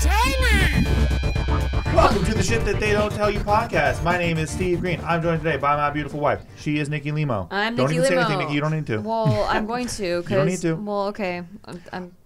entertainment. Welcome to the Shit That They Don't Tell You podcast. My name is Steve Green. I'm joined today by my beautiful wife. She is Nikki Limo. I'm Don't Nikki even Limo. say anything, Nikki. You don't need to. Well, I'm going to. You don't need to. Well, okay.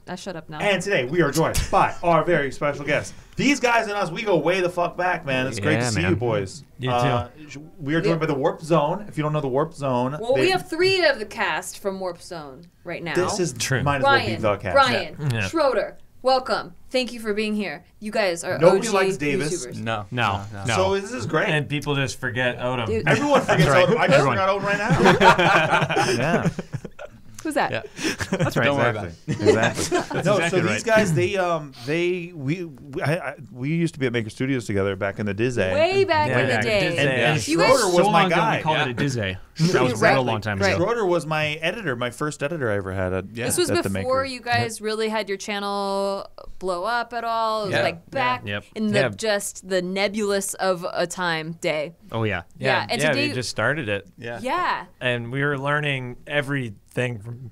I shut up now. And today we are joined by our very special guest. These guys and us, we go way the fuck back, man. It's great to see you boys. You too. We are joined by the Warp Zone. If you don't know the Warp Zone, Well, we have 3 of the cast from Warp Zone right now. This is True. might as well be the cast. Brian, Yeah. Schroeder, welcome. Thank you for being here. You guys are Nobody OG likes Davis. YouTubers. No. So this is great. And people just forget Odom. Dude. Everyone forgets Odom. I just Everyone. forgot Odom right now. Yeah. Who's that? Yeah. That's right. Don't worry about it. Exactly. No, exactly so right. these guys, we used to be at Maker Studios together back in the Dizzy. Way back Yeah, in the back day. in And Dizzy. You guys- Schroeder was so my long ago guy. we called it a Dizzy. That was a Right. real long time ago. Right. Schroeder was my editor, my first editor I ever had. This was at the before Maker. you guys really had your channel blow up at all. It was Yeah. like back Yep. in the Yeah. just the nebulous of a time day. Oh, yeah. Yeah, and today- we just started it. Yeah. And we were learning everything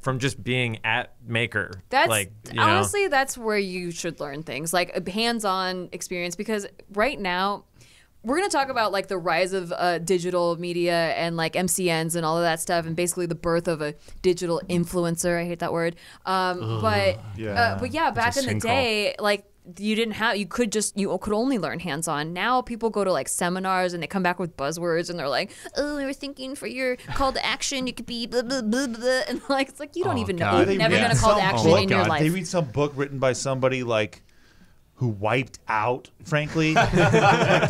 from just being at Maker. That's like, you honestly, that's where you should learn things, like a hands-on experience. Because right now, we're gonna talk about like the rise of digital media and like MCNs and all of that stuff, and basically the birth of a digital influencer. I hate that word. But yeah, back a in the sinkhole. day, like you could only learn hands-on. Now people go to like seminars and they come back with buzzwords and they're like, oh, we were thinking for your call to action you could be blah blah blah blah, and like it's like you don't even know. God. You've They never read done a call to some action book. in your life. They read some book written by somebody like who wiped out, frankly. Like they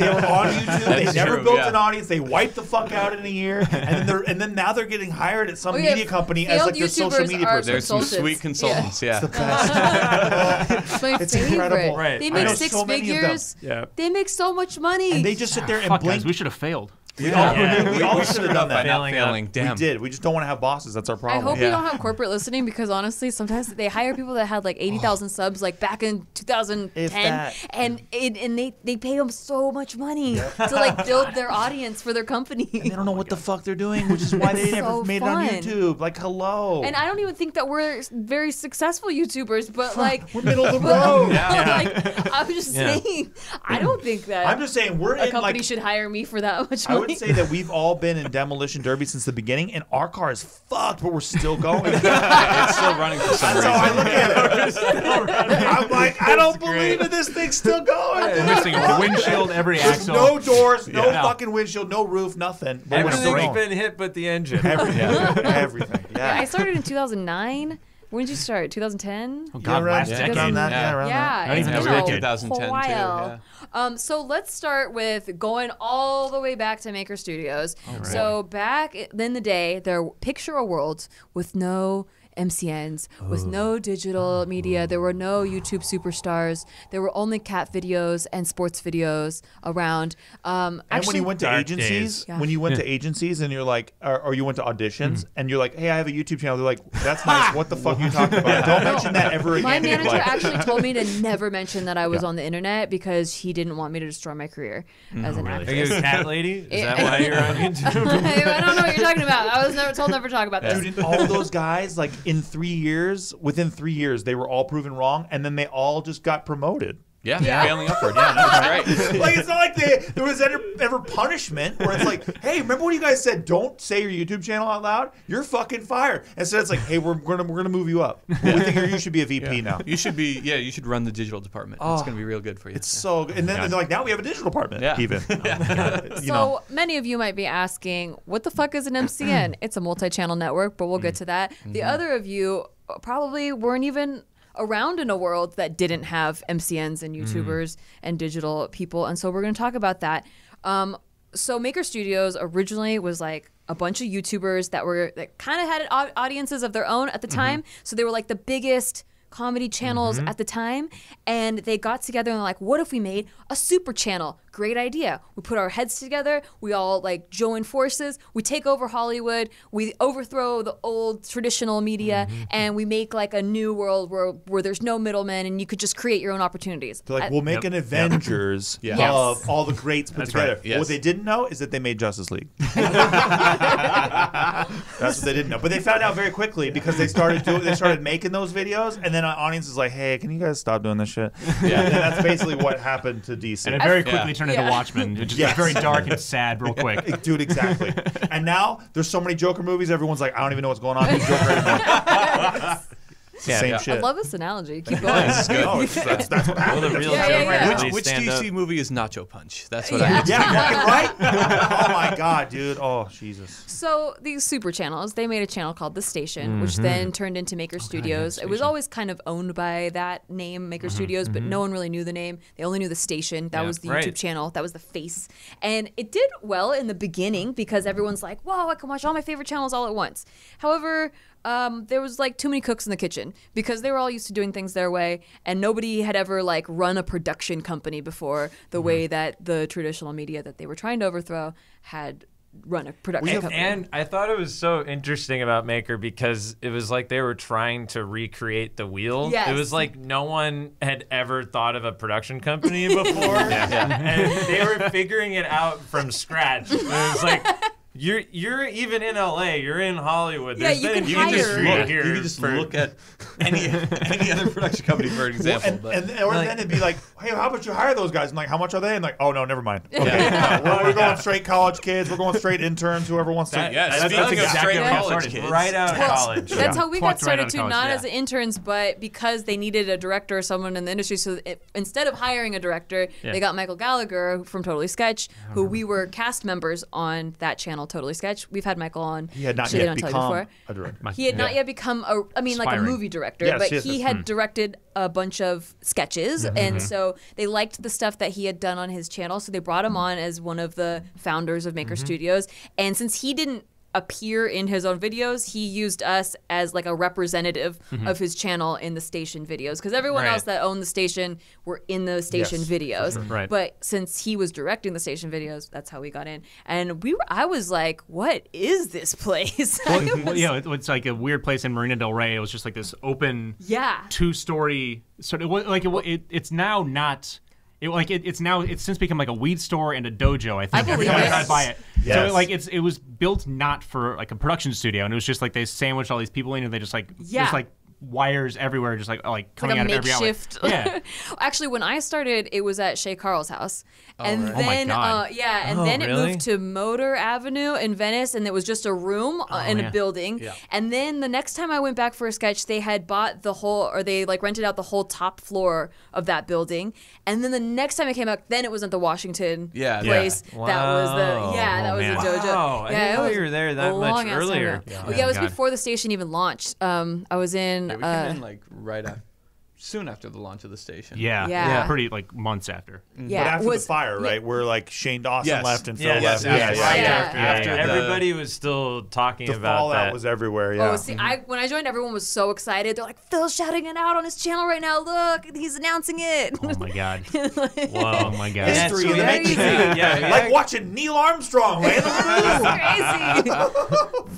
were on YouTube. That's They never true, built yeah. an audience. They wiped the fuck out in a year, and then now they're getting hired at some media company as failed like their social YouTubers media are person. There's some Consultants. sweet consultants, yeah. It's the best. It's my It's favorite. incredible. Right. They I make know 6 so many of them. figures. Yeah. They make so much money. And they just sit there and Fuck, blink. guys, we should have failed. We all We should screwed have done up by that. not Failing up. failing. Damn. We did. We just don't want to have bosses. That's our I problem. hope Yeah. we don't have corporate listening, because honestly, sometimes they hire people that had like 80,000 subs like back in 2010, If that. and they pay them so much money to like build their audience for their company. They don't know what the fuck they're doing, which is why they It's never so made it on fun. YouTube. Like, hello. And I don't even think that we're very successful YouTubers, but like We're middle of the road. like I'm just Yeah. saying, I don't think that I'm just saying we're a in company like. should hire me for that much I money. would say that we've all been in demolition derby since the beginning, and our car is fucked, but we're still going. It's still running for some That's how I reason. look at it. I'm like, I don't believe it. This thing's still going. Missing a windshield, every There's axle. no doors, no Yeah. fucking windshield, no roof, nothing. But we're still Everything's going. been hit but the engine. Everything. Everything. Yeah, I Yeah. started in 2009. When did you start? 2010? Oh, God, around- last yeah, decade. around that, yeah, around that. Yeah, Not it's even been a a decade. 2010 too, while. So let's start with going all the way back to Maker Studios. So back in the day, there picture a world with no MCNs, with no digital media. There were no YouTube superstars. There were only cat videos and sports videos around. And when you went to Dark agencies, days. Yeah. when you went to agencies and you're like, or you went to auditions and you're like, hey, I have a YouTube channel. They're like, that's nice. What the fuck are you talking about? Don't mention that ever again. My in your manager life. actually told me to never mention that I was on the internet because he didn't want me to destroy my career as an Are actress. you a cat lady? Is that why you're on YouTube? I don't know what you're talking about. I was never told never to talk about this. Dude, and all those guys, like within 3 years, they were all proven wrong, and then they all just got promoted. Yeah, failing upward. Yeah, no, that's great. Like, it's not like there was ever punishment where it's like, hey, remember when you guys said don't say your YouTube channel out loud? You're fucking fired. Instead, it's like, hey, we're gonna move you up. We think you should be a VP now. You should be. Yeah, you should run the digital department. It's gonna be real good for you. It's so, and then they're like, now we have a digital department. Yeah. Even. So many of you might be asking, what the fuck is an MCN? It's a multi-channel network, but we'll get to that. The other of you probably weren't even around in a world that didn't have MCNs and YouTubers and digital people, and so we're going to talk about that. So Maker Studios originally was like a bunch of YouTubers that kind of had audiences of their own at the time, so they were like the biggest comedy channels at the time, and they got together and were like, what if we made a super channel great idea. We put our heads together. We all like join forces. We take over Hollywood. We overthrow the old traditional media, and we make like a new world where there's no middlemen, and you could just create your own opportunities. They're like, we'll make an Avengers Yes. of all the greats put together. right. Yes. What they didn't know is that they made Justice League. That's what they didn't know. But they found out very quickly because they started making those videos, and then an audience is like, hey, can you guys stop doing this shit? Yeah. And that's basically what happened to DC. And it very quickly turned into Watchmen. It just very dark and sad real quick. Dude, exactly. And now there's so many Joker movies, everyone's like, I don't even know what's going on with Joker anymore. It's the same shit. I love this analogy. Keep going. That's good. No, that's what happened. Which DC movie is Nacho Punch? That's what I meant. Yeah, fucking right? Oh my God, dude. Oh, Jesus. So these super channels, they made a channel called The Station, which then turned into Maker Studios. It was always kind of owned by that name, Maker Studios, but no one really knew the name. They only knew The Station. That was the YouTube channel. That was the face. And it did well in the beginning because everyone's like, whoa, I can watch all my favorite channels all at once. However, there was like too many cooks in the kitchen because they were all used to doing things their way, and nobody had ever like run a production company before the way that the traditional media that they were trying to overthrow had run a production company. And I thought it was so interesting about Maker because it was like they were trying to recreate the wheel. Yes. It was like no one had ever thought of a production company before. And they were figuring it out from scratch. It was like, you're even in LA, you're in Hollywood. There's you been can an hire. industry here. You can just look at any other production company for an example. Or then it'd be like, hey, how about you hire those guys? I'm like, how much are they? And like, oh no, never mind. Okay, we're going straight college kids. We're going straight interns. Whoever wants to. That's exactly straight how I college started. kids. Right out of college. That's how we got Plucked right started out of too, college, not as interns, but because they needed a director or someone in the industry. So instead of hiring a director, they got Michael Gallagher from Totally Sketch, who we were cast members on that channel, Totally Sketch. We've had Michael on. He had not Shit I yet Don't Tell You become Before. a director. He had not yet become like a movie director, Yes, but yes, he yes. had directed a bunch of sketches, and so they liked the stuff that he had done on his channel, so they brought him on as one of the founders of Maker Studios. And since he didn't appear in his own videos, he used us as like a representative of his channel in the Station videos, because everyone else that owned the Station were in the Station videos. Right. But since he was directing the Station videos, that's how we got in. And I was like, what is this place? It's like a weird place in Marina Del Rey. It was just like this open, two-story sort of like it's now not. It's since become like a weed store and a dojo. I think every time I drive by it. Yes. So like it was built not for like a production studio, and it was just like they sandwiched all these people in, and they just like just like wires everywhere, just like coming like out a of every outlet. makeshift. Yeah. Actually, when I started, it was at Shay Carl's house, and right. Oh my then God. then it really? moved to Motor Avenue in Venice, and it was just a room in a building. Yeah. And then the next time I went back for a sketch, they had bought they like rented out the whole top floor of that building. And then the next time I came back, then it was at the Washington place. Wow. That was that was man. a dojo. Wow, I didn't know you were there that much long-ass time earlier. ago. Well, it was before the Station even launched. I was in. We came in like soon after the launch of the Station. Yeah. Pretty like months after. But after the fire, right? Where like Shane Dawson left and Phil left. After everybody was still talking The about fallout that. was everywhere. Oh, see, when I joined, everyone was so excited. They're like, Phil's shouting it out on his channel right now. Look, he's announcing it. Oh my God. Whoa. Oh my God. History in the making. Yeah, Like watching Neil Armstrong land on the moon.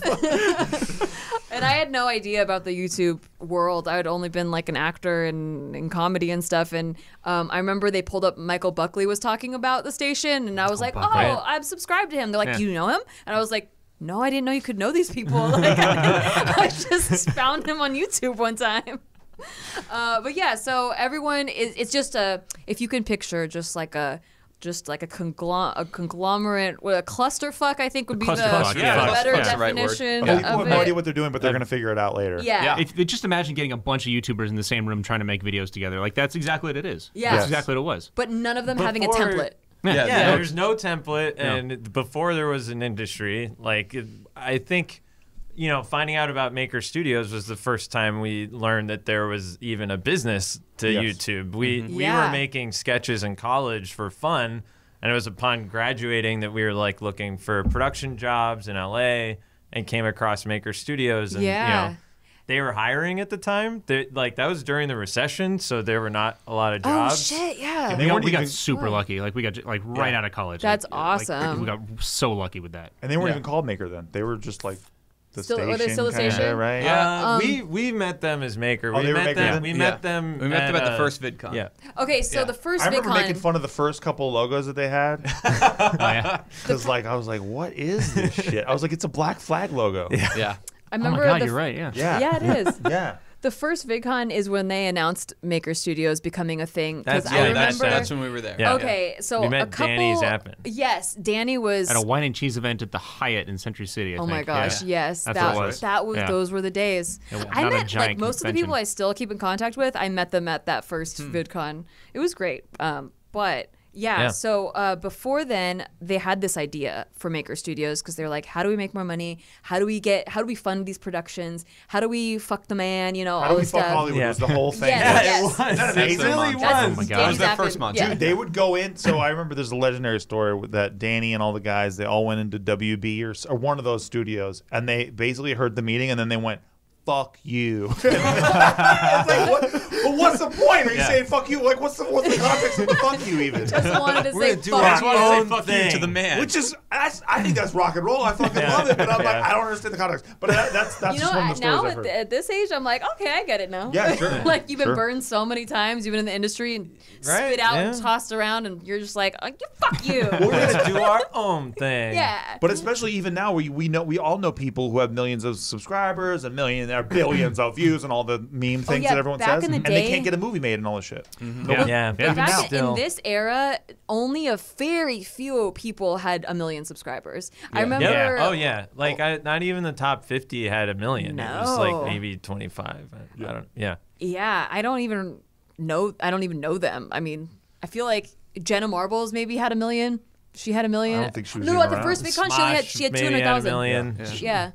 It's crazy. And I had no idea about the YouTube world. I had only been like an actor in comedy and stuff. And I remember they pulled up Michael Buckley was talking about the Station, and I was like, I'm subscribed to him. They're like, do you know him? And I was like, no, I didn't know you could know these people. Like, I just found him on YouTube one time. But yeah, so everyone it's just if you can picture just like a conglomerate, a clusterfuck, I think would be the better definition. People of have no idea what they're doing, but they're going to figure it out later. Yeah. Just imagine getting a bunch of YouTubers in the same room trying to make videos together. Like that's exactly what it is. Yeah. That's exactly what it was. But none of them having a template. Yeah, there's no template, and before there was an industry, like I think, finding out about Maker Studios was the first time we learned that there was even a business to YouTube. We were making sketches in college for fun, and it was upon graduating that we were like looking for production jobs in LA and came across Maker Studios, and they were hiring at the time. Like that was during the recession, so there were not a lot of jobs. Oh shit, yeah. And we got super lucky. Like we got like right out of college. That's like, awesome. we got so lucky with that. And they weren't even called Maker then. They were just like the station. Were they still the kinda, station? right? Yeah, we met them as Maker. Oh, they were Maker then? We met them. We met them at the first VidCon. Yeah. Okay, so the first I remember VidCon. making fun of the first couple logos that they had. Oh, yeah. Because like I was like, what is this shit? I was like, it's a Black Flag logo. Yeah. I remember Oh my God, you're right. Yeah. Yeah, it is. Yeah. The first VidCon is when they announced Maker Studios becoming a thing. That's I remember. That's when we were there. Yeah. Okay, so We met a couple. Danny Zappin. Yes, Danny was. At a wine and cheese event at the Hyatt in Century City. I Oh think. my gosh, yes, That's what it was. that was Yeah. those were the days. Yeah, I not a met like giant most of the convention. people I still keep in contact with. I met them at that first VidCon. It was great, but. Yeah, so before then, they had this idea for Maker Studios because they're like, how do we make more money? How do we fund these productions? How do we fuck the man? You know, How all do we this fuck stuff. Hollywood was the whole thing. Yes, Yeah, yes. it was. Isn't that amazing? It really That's was. my God. Danny That was their Zappin. first month. Yeah. Dude, they would go in. So I remember there's a legendary story that Danny and all the guys, they all went into WB or one of those studios, and they basically heard the meeting, and then they went, fuck you. It's like, but what's the point? Are you saying fuck you? Like, what's the context of the fuck you even? Just wanted to say gonna do fuck our I just wanted to say own fuck you thing. to the man. Which is, I think that's rock and roll. I fucking love it, but I'm like, I don't understand the context. But that's You just know, one of the now stories I've heard. at this age, I'm like, okay, I get it now. Yeah, sure. Like you've been Sure. burned so many times, you've been in the industry and Right, spit out and yeah. tossed around, and you're just like, oh, fuck you. We're gonna do our own thing. Yeah. But especially even now, we all know people who have millions of subscribers, billions of views, and all the meme things yeah, that everyone back says, in the and they day- can't get a movie made and all this shit. Yeah. But back Still. in this era, only a very few people had 1 million subscribers. I remember. Yeah. Oh yeah. Like not even the top 50 had 1 million. It was No. like maybe 25. I don't. Yeah. Yeah, I don't even know them. I mean, I feel like Jenna Marbles maybe had 1 million. She had 1 million. I don't think she was No, even at the around. first VidCon, she had maybe 200,000. 1 million. Yeah.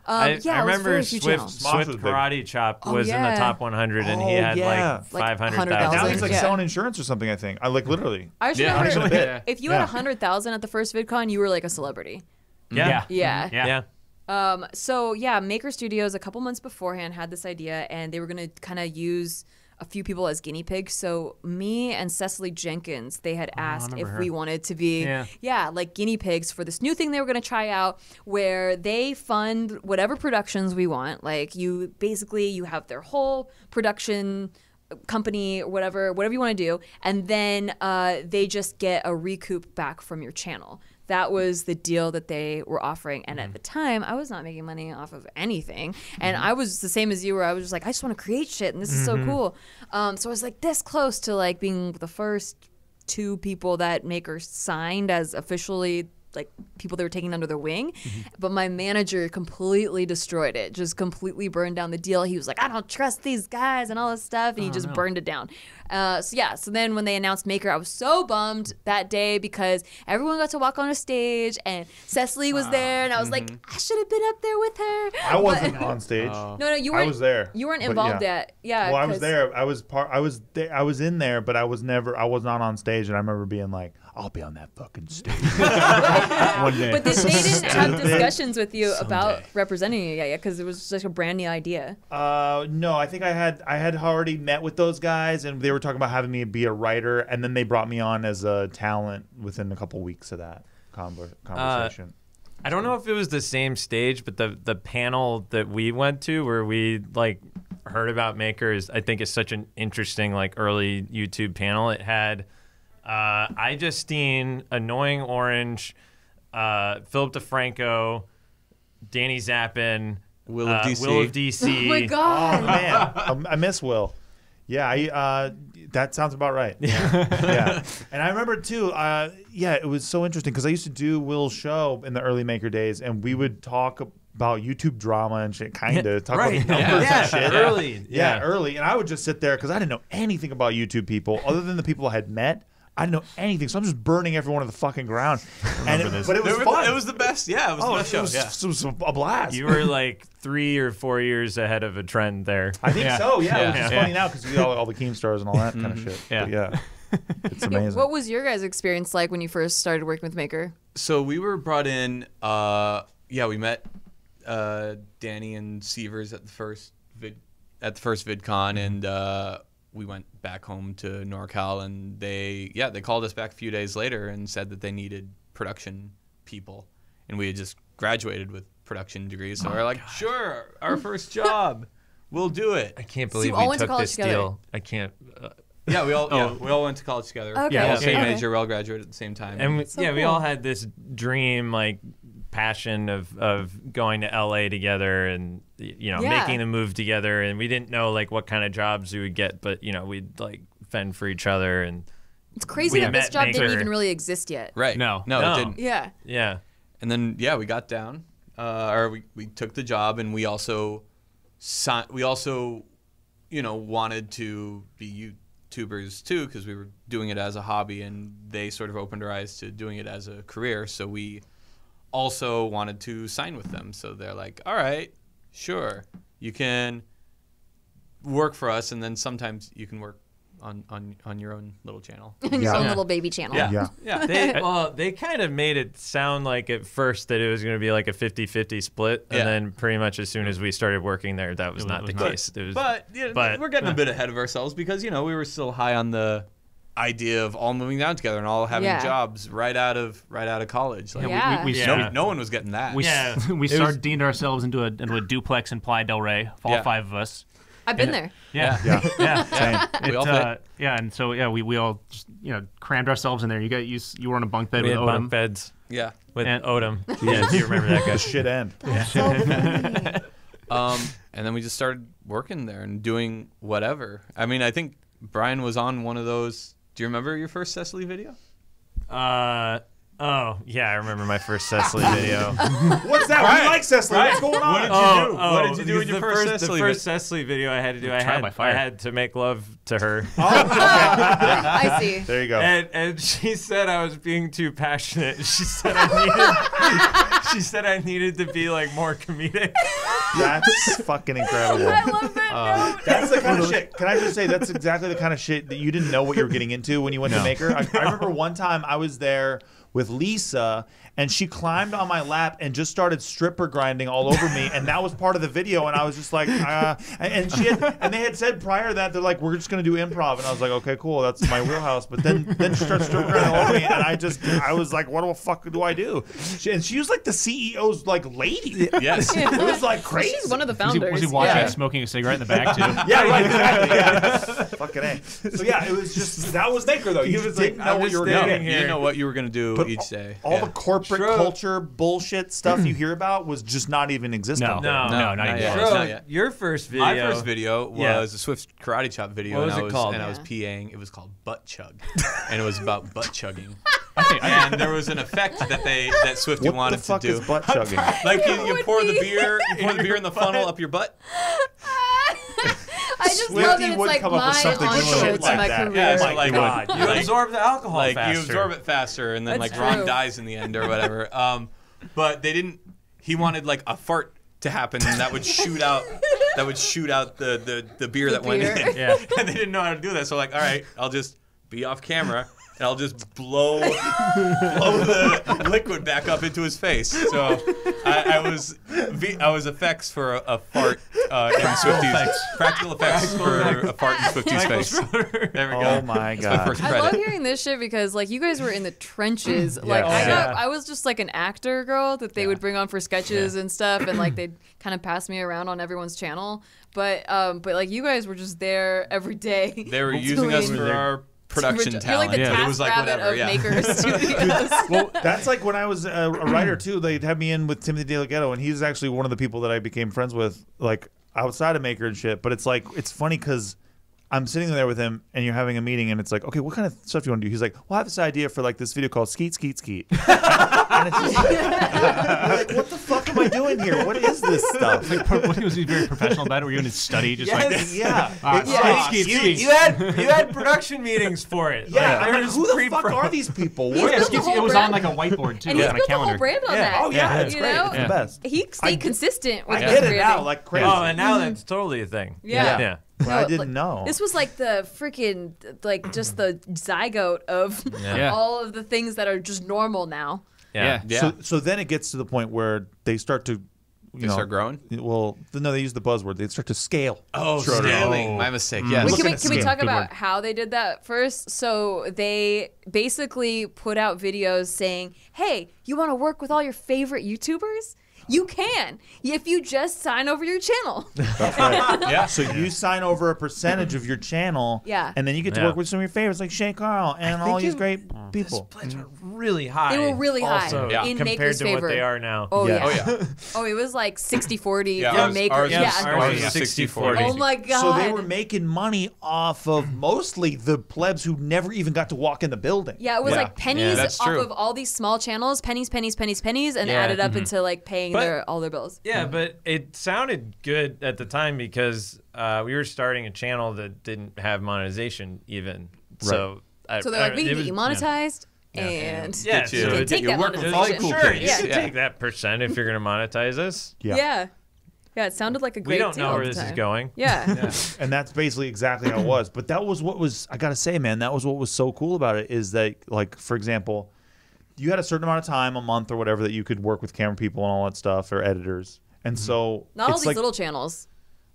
I it was a remember very few channels. Smosh was Swift big. Karate Chop Oh, was in yeah. the top 100, and he Oh, had yeah. like Like 500,000. 100,000. Now he's like Yeah. selling insurance or something. I think I like literally. I just Yeah, remember actually, yeah. if you Yeah. had 100,000 at the first VidCon, you were like a celebrity. Yeah. Yeah. Yeah. Yeah. So yeah, Maker Studios a couple months beforehand had this idea, and they were gonna kind of use a few people as guinea pigs. So me and Cecily Jenkins, they had asked if remember her. we wanted to be, Yeah. like guinea pigs for this new thing they were gonna try out, where they fund whatever productions we want. Like you have their whole production company or whatever you want to do, and then they just get a recoup back from your channel. That was the deal that they were offering. And at the time, I was not making money off of anything. And I was the same as you, where I was just like, I just want to create shit, and this is so cool. So I was like this close to like being the first 2 people that Maker signed as officially like people they were taking under their wing. But my manager completely destroyed it, just completely burned down the deal. He was like, I don't trust these guys and all this stuff, and he just burned it down. So then when they announced Maker, I was so bummed that day because everyone got to walk on a stage and Cecily was there, and I was like, I should have been up there with her. I wasn't on stage. No, you weren't. I was there. You weren't but involved yeah. yet. Yeah. Well, I was 'cause- there. I was in there, but I was not on stage. And I remember being like, I'll be on that fucking stage one day. But they didn't have discussions with you about representing you yet, because it was just a brand new idea. No, I think I had already met with those guys, and they were talking about having me be a writer, and then they brought me on as a talent within a couple weeks of that conversation. I don't know if it was the same stage, but the panel that we went to where we like heard about Maker I think is such an interesting like early YouTube panel. It had iJustine, Annoying Orange, Philip DeFranco, Danny Zappin, Will of DC. Will of DC. Oh my Oh god. man, I miss Will. Yeah, that sounds about right. Yeah. And I remember too. It was so interesting because I used to do Will's show in the early Maker days, and we would talk about YouTube drama and shit, kind of talk Right. about numbers Yeah. and shit. Early. Yeah, Yeah. early. And I would just sit there because I didn't know anything about YouTube people other than the people I had met. I didn't know anything, so I'm just burning everyone to the fucking ground. But it was fun. It was the best. Yeah, it was the best show. It was a blast. You were like 3 or 4 years ahead of a trend there. I think so. Yeah, which is Yeah. funny now because we all the Keemstars and all that kind of shit. Yeah. But yeah, it's amazing. What was your guys' experience like when you first started working with Maker? So we were brought in. We met Danny and Sievers at the first VidCon. at the first VidCon, and we went back home to NorCal, and they called us back a few days later and said that they needed production people, and we had just graduated with production degrees, so we're like, sure, our first job, we'll do it. I can't believe all we went to took college this together. deal. I can't. Yeah, we all went to college together. Okay. Yeah, Okay. same Okay. major, we all graduated at the same time. And we, So we cool. all had this dream, like passion of going to LA together and making the move together, and we didn't know like what kind of jobs we would get, but we'd like fend for each other, and It's crazy that this met job Maker. didn't even really exist yet. Right. No. No, it didn't. Yeah. yeah. And then we got down, or we took the job, and we also wanted to be YouTubers too, because we were doing it as a hobby, and they sort of opened our eyes to doing it as a career. So we also wanted to sign with them. So they're like, all right, sure, you can work for us, and then sometimes you can work on your own little channel. Your own little baby channel. Yeah. They kind of made it sound like at first that it was going to be like a 50-50 split, and then pretty much as soon as we started working there, that was not the case. It was, But we're getting a bit ahead of ourselves, because we were still high on the idea of all moving down together and all having jobs right out of college. Like, no one was getting that. We sardined ourselves into a duplex in Playa del Rey, all 5 of us. I've been there. Yeah. Same. We all fit. And so we all just crammed ourselves in there. You were on a bunk bed we with had Odom. bunk beds. Yeah. With Odom. Yeah, do you remember that guy? Shit end. And then we just started working there and doing whatever. I mean, I think Brian was on one of those. Do you remember your first Cecily video? Oh, yeah, I remember my first Cecily video. What's that? We like Cecily. What's going on? What did you do in your first Cecily video? The first Cecily video I had to do, I had to make love to her. I see. There you go. And she said I was being too passionate. She said I needed to be like more comedic. That's fucking incredible. I love that note. That's the kind of shit. Can I just say that's exactly the kind of shit that you didn't know what you were getting into when you went to Maker? I remember one time I was there with Lisa, and she climbed on my lap and just started stripper grinding all over me, and that was part of the video. And I was just like, and they had said prior to that, they're like, we're just gonna do improv, and I was like, okay, cool, that's my wheelhouse. But then she started stripper grinding all over me, and I was like, what the fuck do I do? And she was like the CEO's like lady. Yes. It was like crazy. She's one of the founders. Was he watching smoking a cigarette in the back too? Yeah, right, exactly. Yeah. Fucking A. So yeah, it was just, that was Maker though. You just didn't know what you were gonna You didn't know what you were going to do each day. All the corporate culture bullshit stuff you hear about was just not even existing. No, not even yet. close. Not yet. Your first video. My first video was a Swift Karate Chop video. What was it called? And I was peeing. It was called Butt Chug. And it was about butt chugging. And there was an effect that Swifty wanted to do. What the fuck is butt chugging? Like you pour the beer in the funnel up your butt. I just Swifty love that it's would like come up with my something intro shit to like my that. career. Yeah, so Oh my like God. You absorb the alcohol like faster. you absorb it faster, and then That's like Ron true. dies in the end or whatever. But they didn't. He wanted like a fart to happen, and that would shoot out the beer that went beer. in. Yeah. And they didn't know how to do that, so like, all right, I'll just be off camera. And I'll just blow the liquid back up into his face. So I was effects for a fart in Swifty's. Practical effects for a fart in Swifty's face. There we go. Oh my That's God. my first I credit. love hearing this shit because like you guys were in the trenches. Like I was just like an actor girl that they would bring on for sketches and stuff, and like they'd kind of pass me around on everyone's channel. But like you guys were just there every day. They were using us for our production You're like talent. the It was like TaskRabbit whatever. of Yeah. Maker Studios. Well, that's like when I was a writer too. They'd have me in with Timothy DeLaGhetto, and he's actually one of the people that I became friends with, like outside of Maker and shit. But it's like it's funny because I'm sitting there with him, and you're having a meeting, and it's like, okay, what kind of stuff do you want to do? He's like, well, I have this idea for like this video called Skeet Skeet Skeet. And it's just like, what the fuck am I doing here? What is this stuff? Was he very professional about it? Were you in his study just like Yes. Yeah. You had production meetings for it. Yeah, Like, I'm there like, was who the pre-pro- fuck are these people? He's What built is the whole it was brand. on like a whiteboard too, And he's on a built the whole calendar. brand on that. Oh yeah, it's you great. know? It's the best. He stayed consistent with his Get it branding. out like crazy. Oh, and now that's totally a thing. Yeah. Yeah. But I No, didn't like, know. This was like the freaking like just the zygote of Yeah. all of the things that are just normal now. Yeah. Yeah. So then it gets to the point where they start to They start growing? Well, no, they use the buzzword. They start to scale. Oh, scaling. My mistake. Yes. Can we talk about how they did that first? So they basically put out videos saying, hey, you want to work with all your favorite YouTubers? You can if you just sign over your channel. That's right. Yeah. So you sign over a percentage of your channel. Yeah. And then you get to work with some of your favorites like Shay Carl and all these great people. The splits were really high. They were really high also, in compared Maker's to favor. what they are now. Oh yeah. Oh yeah. Oh, it was like 60-40 Yeah, for Maker. ours Ours was 60-40. Oh my god. So they were making money off of mostly the plebs who never even got to walk in the building. Yeah, it was like pennies that's off true. of all these small channels, pennies, and added up into like paying all their bills. Yeah, but it sounded good at the time because we were starting a channel that didn't have monetization even. So So they're like, we can get you monetized and yeah, you can take that work with monetization. all the cool sure, kids. you can take that percent if you're going to monetize us. Yeah, it sounded like a great We don't deal know at where the this is time. going. Yeah. And that's basically exactly how it was. But that was what was, I got to say, man, that was what was so cool about it is that, like, for example, you had a certain amount of time, a month or whatever, that you could work with camera people and all that stuff or editors. And so Not all it's these like, little channels.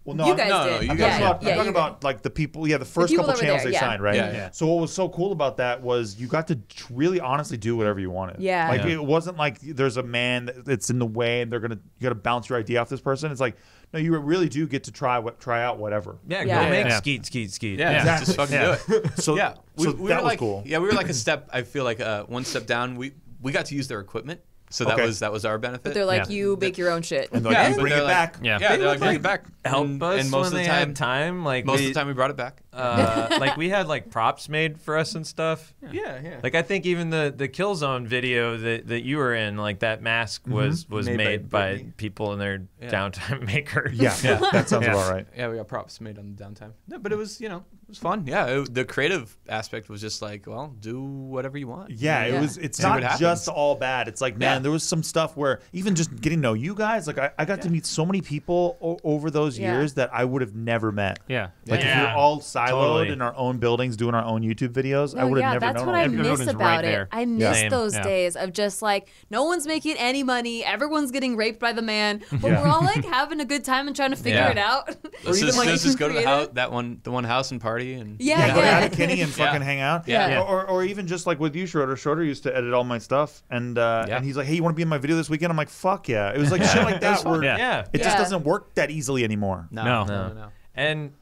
well, no, You I'm- guys no, did. you I'm guys talking did. about, about like the people, the first people couple that were channels there, they yeah. signed, right? Yeah. So what was so cool about that was you got to really honestly do whatever you wanted. Yeah. Like it wasn't like there's a man that's in the way and you got to bounce your idea off this person. It's like, no, you really do get to try out whatever. Yeah, Yeah. go make Yeah. skeet. Yeah, Exactly. just fucking do it. So Yeah, so we that were was like, cool. Yeah, we were like a step. I feel like one step down. We got to use their equipment, so that was our benefit. But they're like, Yeah. you make your own shit. And they're like, Yeah, you but bring they're it like- back. Yeah. yeah, they're like, bring it back. Help and, us and most when of the they time, had time. Like most of the time we brought it back. like we had like props made for us and stuff. Yeah. Like I think even the Killzone video that you were in, like that mask was made by Brittany. people in their downtime maker. Yeah, that sounds about right. Yeah, we got props made on the downtime. No, but it was, it was fun. Yeah, the creative aspect was just like, well, do whatever you want. Yeah, Yeah. it's See what not happens. just all bad. It's like, man, Yeah. there was some stuff where even just getting to know you guys, like I got to meet so many people over those Yeah. years that I would have never met. Yeah. Like if Yeah. you're all siloed Totally. in our own buildings doing our own YouTube videos, I No, would have yeah, never that's known what all I that. Everyone miss is about right it. there. I miss Same. those Yeah. days of just like no one's making any money, everyone's getting raped by the man, but Yeah. we're all like having a good time and trying to figure Yeah. it out. Let's even, like, just go to the creative. house, the one house and party and Yeah, Go yeah. to Kenny and fucking hang out. Yeah. Or even just like with you, Schroeder. Schroeder used to edit all my stuff, and he's like, "Hey, you want to be in my video this weekend?" I'm like, "Fuck yeah!" It was like shit like that where Yeah. it just Yeah. doesn't work that easily anymore. No. And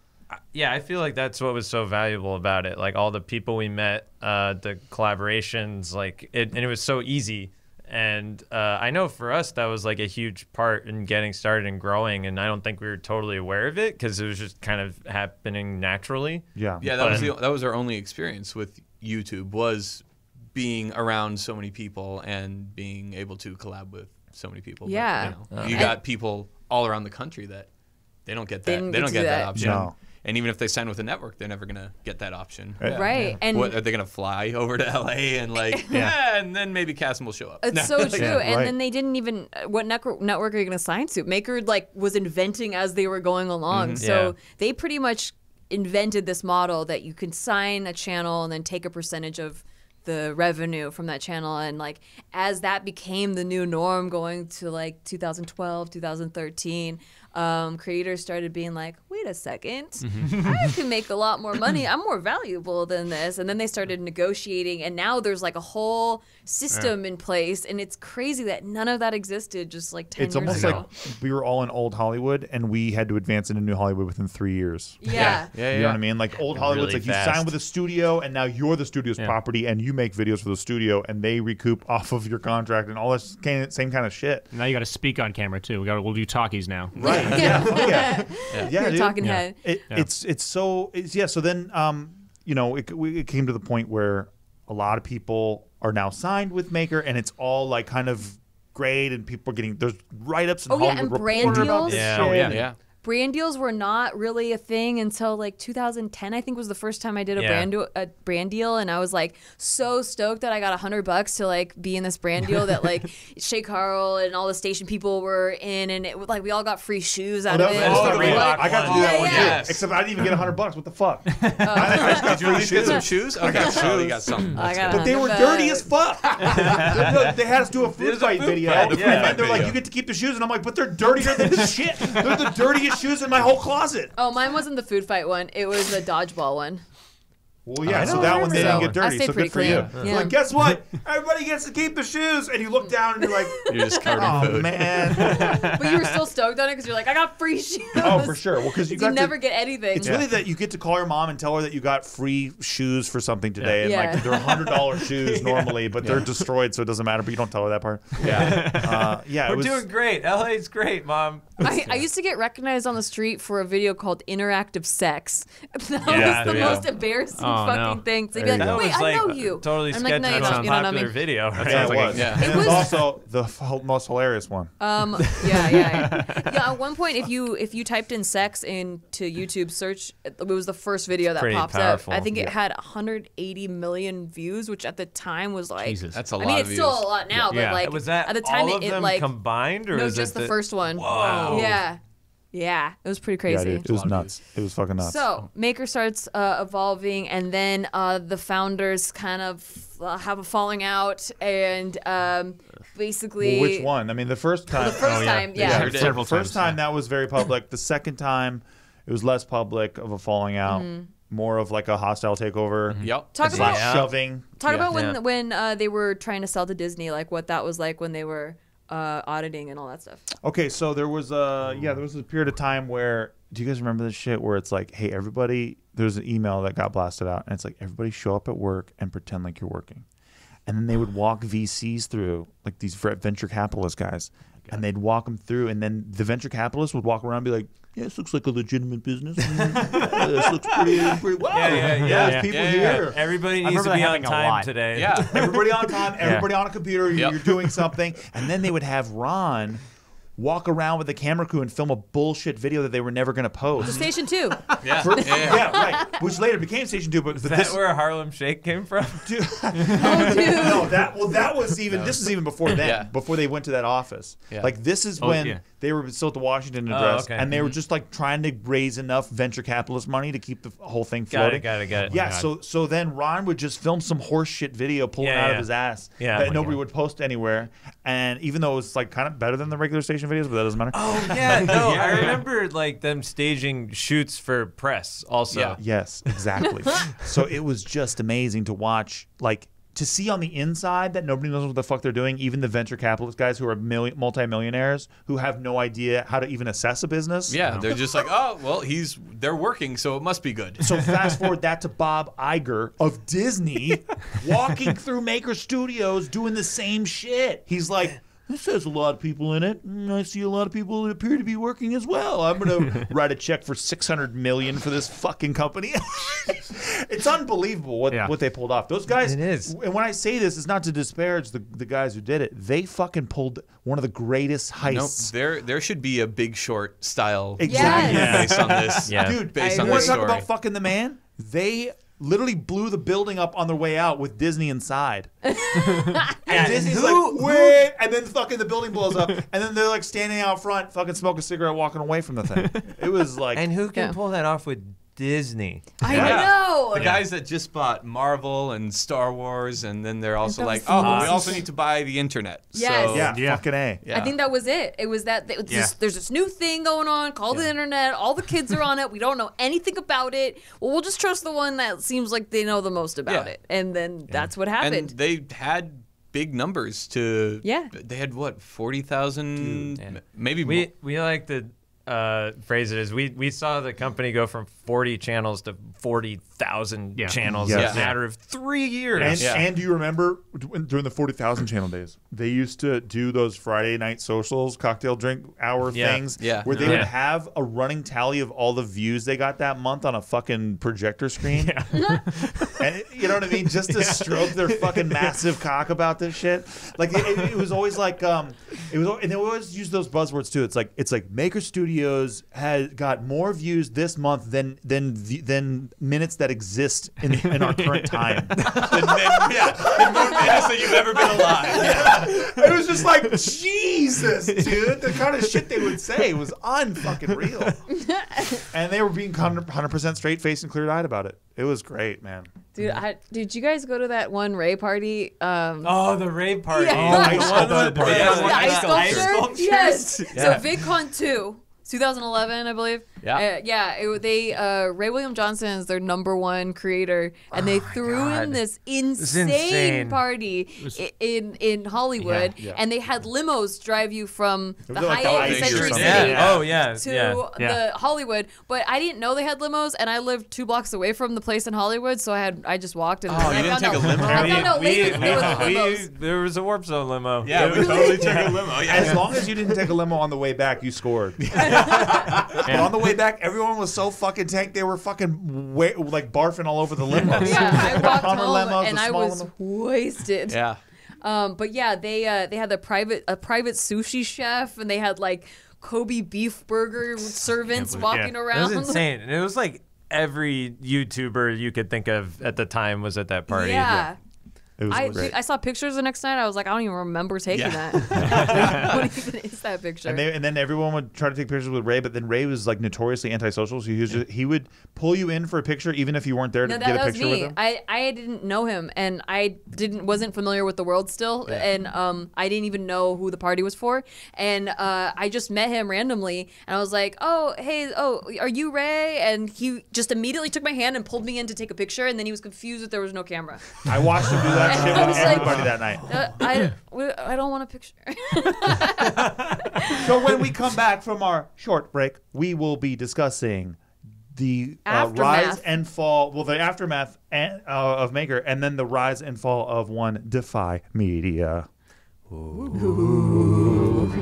yeah, I feel like that's what was so valuable about it. Like all the people we met, the collaborations, and it was so easy. And I know for us that was like a huge part in getting started and growing. And I don't think we were totally aware of it because it was just kind of happening naturally. Yeah. Yeah, that was our only experience with YouTube, was being around so many people and being able to collab with so many people. Yeah. But, you got people all around the country that they don't get that. didn't They get don't to get do that that. option. No. And even if they sign with a network, they're never gonna get that option. Right. And What, are they gonna fly over to LA and and then maybe Cassim will show up? it's so true. Yeah, And right. then they didn't even what network are you going to sign to? Maker was inventing as they were going along. So they pretty much invented this model that you can sign a channel and then take a percentage of the revenue from that channel. And like as that became the new norm going to like 2012, 2013, creators started being like, wait a second, I can make a lot more money. I'm more valuable than this. And then they started negotiating, and now there's like a whole system in place, and it's crazy that none of that existed just like 10 It's years almost ago. like we were all in old Hollywood and we had to advance into new Hollywood within 3 years. Yeah. You know what I mean? Like old Hollywood's Really like fast. you sign with a studio and now you're the studio's property and you make videos for the studio and they recoup off of your contract and all this same kind of shit. Now you got to speak on camera too. We'll do talkies now. Right. Yeah. You're dude. talking head. So then it came to the point where a lot of people are now signed with Maker and it's all like kind of great and people are getting there's write-ups and Oh, yeah, Hollywood and brand Reporter about deals. this Yeah. shit. Oh, yeah. Yeah. brand deals were not really a thing until like 2010. I think was the first time I did a brand deal, and I was like so stoked that I got $100 to like be in this brand deal that like Shay Carl and all the station people were in, and it was like we all got free shoes out of it. I got to do that one yes. too. Except I didn't even get $100. What the fuck? I just got free shoes. Get some shoes? Okay, shoes. You got something. But they were dirty as fuck. They had us do a food fight video, and then they're like, "You get to keep the shoes," and I'm like, "But they're dirtier than this shit. They're the dirtiest shoes in my whole closet." Oh, mine wasn't the food fight one. It was the dodgeball one. Well, yeah, so that one they didn't get dirty, so good for you. Yeah. Like, guess what? Everybody gets to keep the shoes, and you look down and you're like, you're just covered in food. Man. But you were still stoked on it because you're like, I got free shoes. Oh, for sure. Well, because you never get anything. It's really that you get to call your mom and tell her that you got free shoes for something today, and like they're $100 shoes normally, but they're destroyed, so it doesn't matter. But you don't tell her that part. Yeah, we're doing great. LA's great, Mom. I used to get recognized on the street for a video called Interactive Sex. That was the most embarrassing fucking thing. So they'd be like, wait, I know you. Totally I'm like, no, you don't know me. Video. Right? Yeah, it was. Yeah. And it was also the most hilarious one. Yeah. At one point, if you typed in sex into YouTube search, it was the first video that pops up. I think it had 180 million views, which at the time was like, Jesus. That's a lot. I mean, of it's views. still a lot now, but like was that at the time all of it them like combined, or no, was just it the first one. Whoa. Yeah, it was pretty Yeah, crazy. dude, it was nuts. It was fucking nuts. So Maker starts evolving, and then the founders kind of have a falling out, and basically. Well, which one? I mean, the first time. The first time, yeah. Sure did. Several First times, time that was very public. The second time, it was less public of a falling out, more of like a hostile takeover. Yep. Talk about Shoving. when they were trying to sell to Disney, like what that was like when they were auditing and all that stuff. Okay, so there was a period of time where, do you guys remember this shit where it's like, hey, everybody, there's an email that got blasted out, and it's like, everybody show up at work and pretend like you're working. And then they would walk VCs through, like these venture capitalist guys, and they'd walk them through, and then the venture capitalists would walk around and be like, yeah, this looks like a legitimate business. This looks pretty wow. There's people here. Everybody needs to be on time today. Yeah, everybody on time, everybody on a computer, you're doing something. And then they would have Ron walk around with a camera crew and film a bullshit video that they were never going to post. Station 2. Yeah, right. Which later became Station 2. But is that where Harlem Shake came from? Dude. No, that was even. This is even before then. Before they went to that office. Yeah. Like this is when they were still at the Washington address, and they were just like trying to raise enough venture capitalist money to keep the whole thing floating. Got it. Yeah. So then Ron would just film some horse shit video pulling out of his ass that nobody would post anywhere, and even though it was like kind of better than the regular station videos, but that doesn't matter. Oh yeah, no, I remember like them staging shoots for press also. Yeah. Yes, exactly. So it was just amazing to watch, like to see on the inside that nobody knows what the fuck they're doing. Even the venture capitalist guys who are multi-millionaires who have no idea how to even assess a business. Yeah, they're just like, oh, well, they're working, so it must be good. So fast forward that to Bob Iger of Disney walking through Maker Studios doing the same shit. He's like, this has a lot of people in it, and I see a lot of people that appear to be working as well. I'm going to write a check for $600 million for this fucking company. It's unbelievable what they pulled off. Those guys, it is. And when I say this, it's not to disparage the guys who did it. They fucking pulled one of the greatest heists. Nope, there should be a Big Short style exactly based on this. Dude, based on you want this to talk story. about fucking the man? They literally blew the building up on their way out with Disney inside. And Disney's like, wait, and then fucking the building blows up, and then they're like standing out front, fucking smoking a cigarette, walking away from the thing. It was like, and who can pull that off with Disney? I know. The guys that just bought Marvel and Star Wars, and then they're also like, was but we also need to buy the internet. Yes. So, fucking A. Yeah. I think that was it. It was that there's this new thing going on called the internet. All the kids are on it. We don't know anything about it. Well, we'll just trust the one that seems like they know the most about it. And then that's what happened. And they had big numbers to. Yeah. They had what, 40,000? Maybe more. We like to phrase it as we saw the company go from 40 channels to 40,000 channels in a matter of 3 years. And do you remember during the 40,000 channel days, they used to do those Friday night socials, cocktail drink hour things, where they would have a running tally of all the views they got that month on a fucking projector screen. And you know what I mean? Just to stroke their fucking massive cock about this shit. Like it was always like and they always use those buzzwords too. It's like Maker Studio videos has got more views this month than minutes that exist in our current time. Than more minutes than you've ever been alive. Yeah. It was just like, Jesus, dude. The kind of shit they would say was unfucking real. And they were being 100% straight faced and clear eyed about it. It was great, man. Dude, did you guys go to that one Ray party? The Ray party. Yeah. The ice sculpture? sculptures? Yes. Yeah. So VidCon 2, 2011, I believe. Yeah. Ray William Johnson is their #1 creator, and they threw in this insane party in Hollywood, and they had limos drive you from the Hyatt Century City to the Hollywood. But I didn't know they had limos, and I lived 2 blocks away from the place in Hollywood, so I just walked and you didn't take a limo? I found out later there were limos. There was a Warp Zone limo. Yeah, we totally took a limo. Yeah. As long as you didn't take a limo on the way back, you scored. But on the way back, everyone was so fucking tanked, they were fucking like barfing all over the limos. Yeah, I walked Hummer home limos, and the I small was limo. wasted. Yeah. But yeah, they had a private sushi chef, and they had like Kobe beef burger servants walking around. It was insane. And it was like every YouTuber you could think of at the time was at that party. Yeah. It was great. I saw pictures the next night. I was like, I don't even remember taking that. What even is that picture? And then everyone would try to take pictures with Ray, but then Ray was like notoriously antisocial, so he would pull you in for a picture even if you weren't there to get a picture with him. I didn't know him, and I wasn't familiar with the world still, and I didn't even know who the party was for, and I just met him randomly, and I was like, are you Ray? And he just immediately took my hand and pulled me in to take a picture, and then he was confused that there was no camera. I watched him do that shit with everybody that night. I don't want a picture. So when we come back from our short break, we will be discussing the rise and fall, the aftermath of Maker, and then the rise and fall of one Defy Media. Ooh.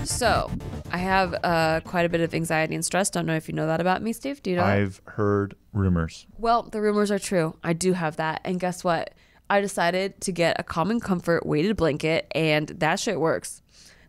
So, I have quite a bit of anxiety and stress. Don't know if you know that about me, Steve. Do you know? I've heard rumors. Well, the rumors are true. I do have that. And guess what? I decided to get a Common Comfort weighted blanket, and that shit works.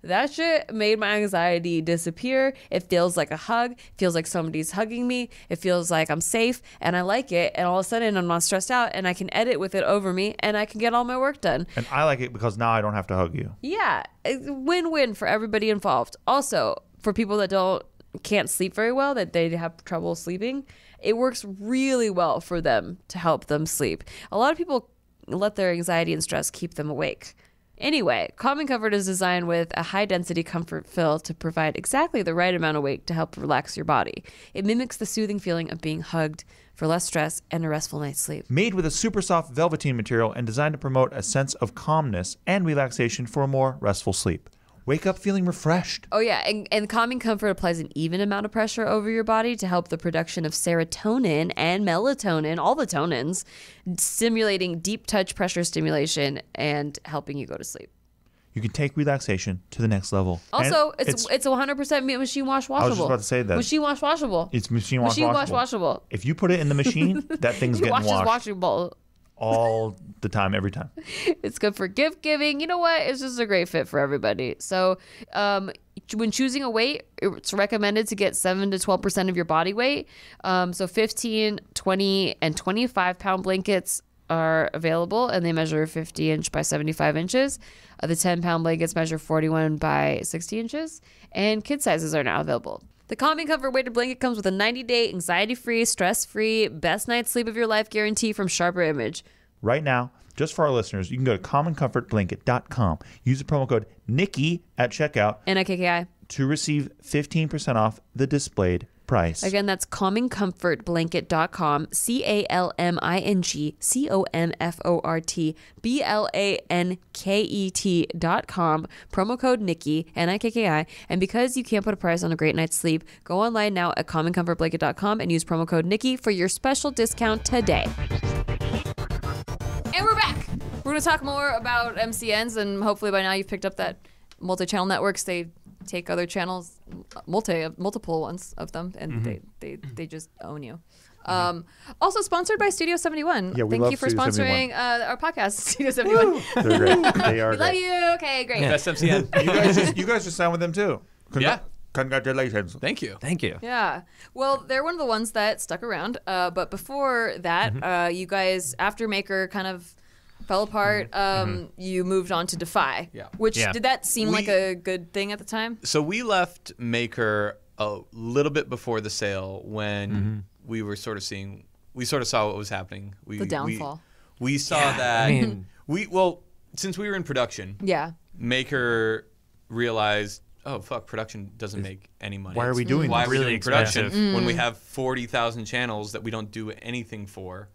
That shit made my anxiety disappear. It feels like a hug. It feels like somebody's hugging me. It feels like I'm safe, and I like it. And all of a sudden, I'm not stressed out, and I can edit with it over me, and I can get all my work done. And I like it because now I don't have to hug you. Yeah, win-win for everybody involved. Also, for people that can't sleep very well, that they have trouble sleeping, it works really well for them to help them sleep. A lot of people let their anxiety and stress keep them awake. Anyway, Common Comfort is designed with a high-density comfort fill to provide exactly the right amount of weight to help relax your body. It mimics the soothing feeling of being hugged for less stress and a restful night's sleep. Made with a super soft velveteen material and designed to promote a sense of calmness and relaxation for a more restful sleep. Wake up feeling refreshed. Oh, yeah. And Calming Comfort applies an even amount of pressure over your body to help the production of serotonin and melatonin, all the tonins, stimulating deep touch pressure stimulation and helping you go to sleep. You can take relaxation to the next level. Also, it's 100% machine wash washable. I was just about to say that. Machine wash washable. It's machine wash washable. If you put it in the machine, that thing's getting washed. Washable. All the time, every time. It's good for gift giving. You know what? It's just a great fit for everybody. So when choosing a weight, it's recommended to get 7 to 12% of your body weight. So 15, 20, and 25 pound blankets are available, and they measure 50 inch by 75 inches. The 10 pound blankets measure 41 by 60 inches, and kid sizes are now available. The Calming Comfort weighted blanket comes with a 90-day, anxiety-free, stress-free, best night's sleep of your life guarantee from Sharper Image. Right now, just for our listeners, you can go to commoncomfortblanket.com. Use the promo code Nikki at checkout. NIKKI. To receive 15% off the displayed price. Again, that's calmingcomfortblanket.com. CalmingComfortBlanket.com. Promo code Nikki, NIKKI. And because you can't put a price on a great night's sleep, go online now at calmingcomfortblanket.com and use promo code Nikki for your special discount today. And we're back. We're going to talk more about MCNs, and hopefully by now you've picked up that multi-channel networks, they take other channels, multiple ones of them, and they just own you. Also sponsored by Studio 71. Yeah, Thank you for Studio sponsoring our podcast, Studio 71. They're great. They are we love great. you. Okay, great. Best MCN. You guys just signed with them too. Yeah. Congratulations. Thank you. Thank you. Yeah. Well, they're one of the ones that stuck around. But before that, you guys, after Maker kind of fell apart, you moved on to Defy. Yeah. Which, did that seem like a good thing at the time? So we left Maker a little bit before the sale when we were sort of seeing, we sort of saw what was happening. The downfall. We saw that. I mean, since we were in production, Maker realized, oh fuck, production doesn't make any money. Why are we doing Why this? are we Really doing production expensive. when we have 40,000 channels that we don't do anything for,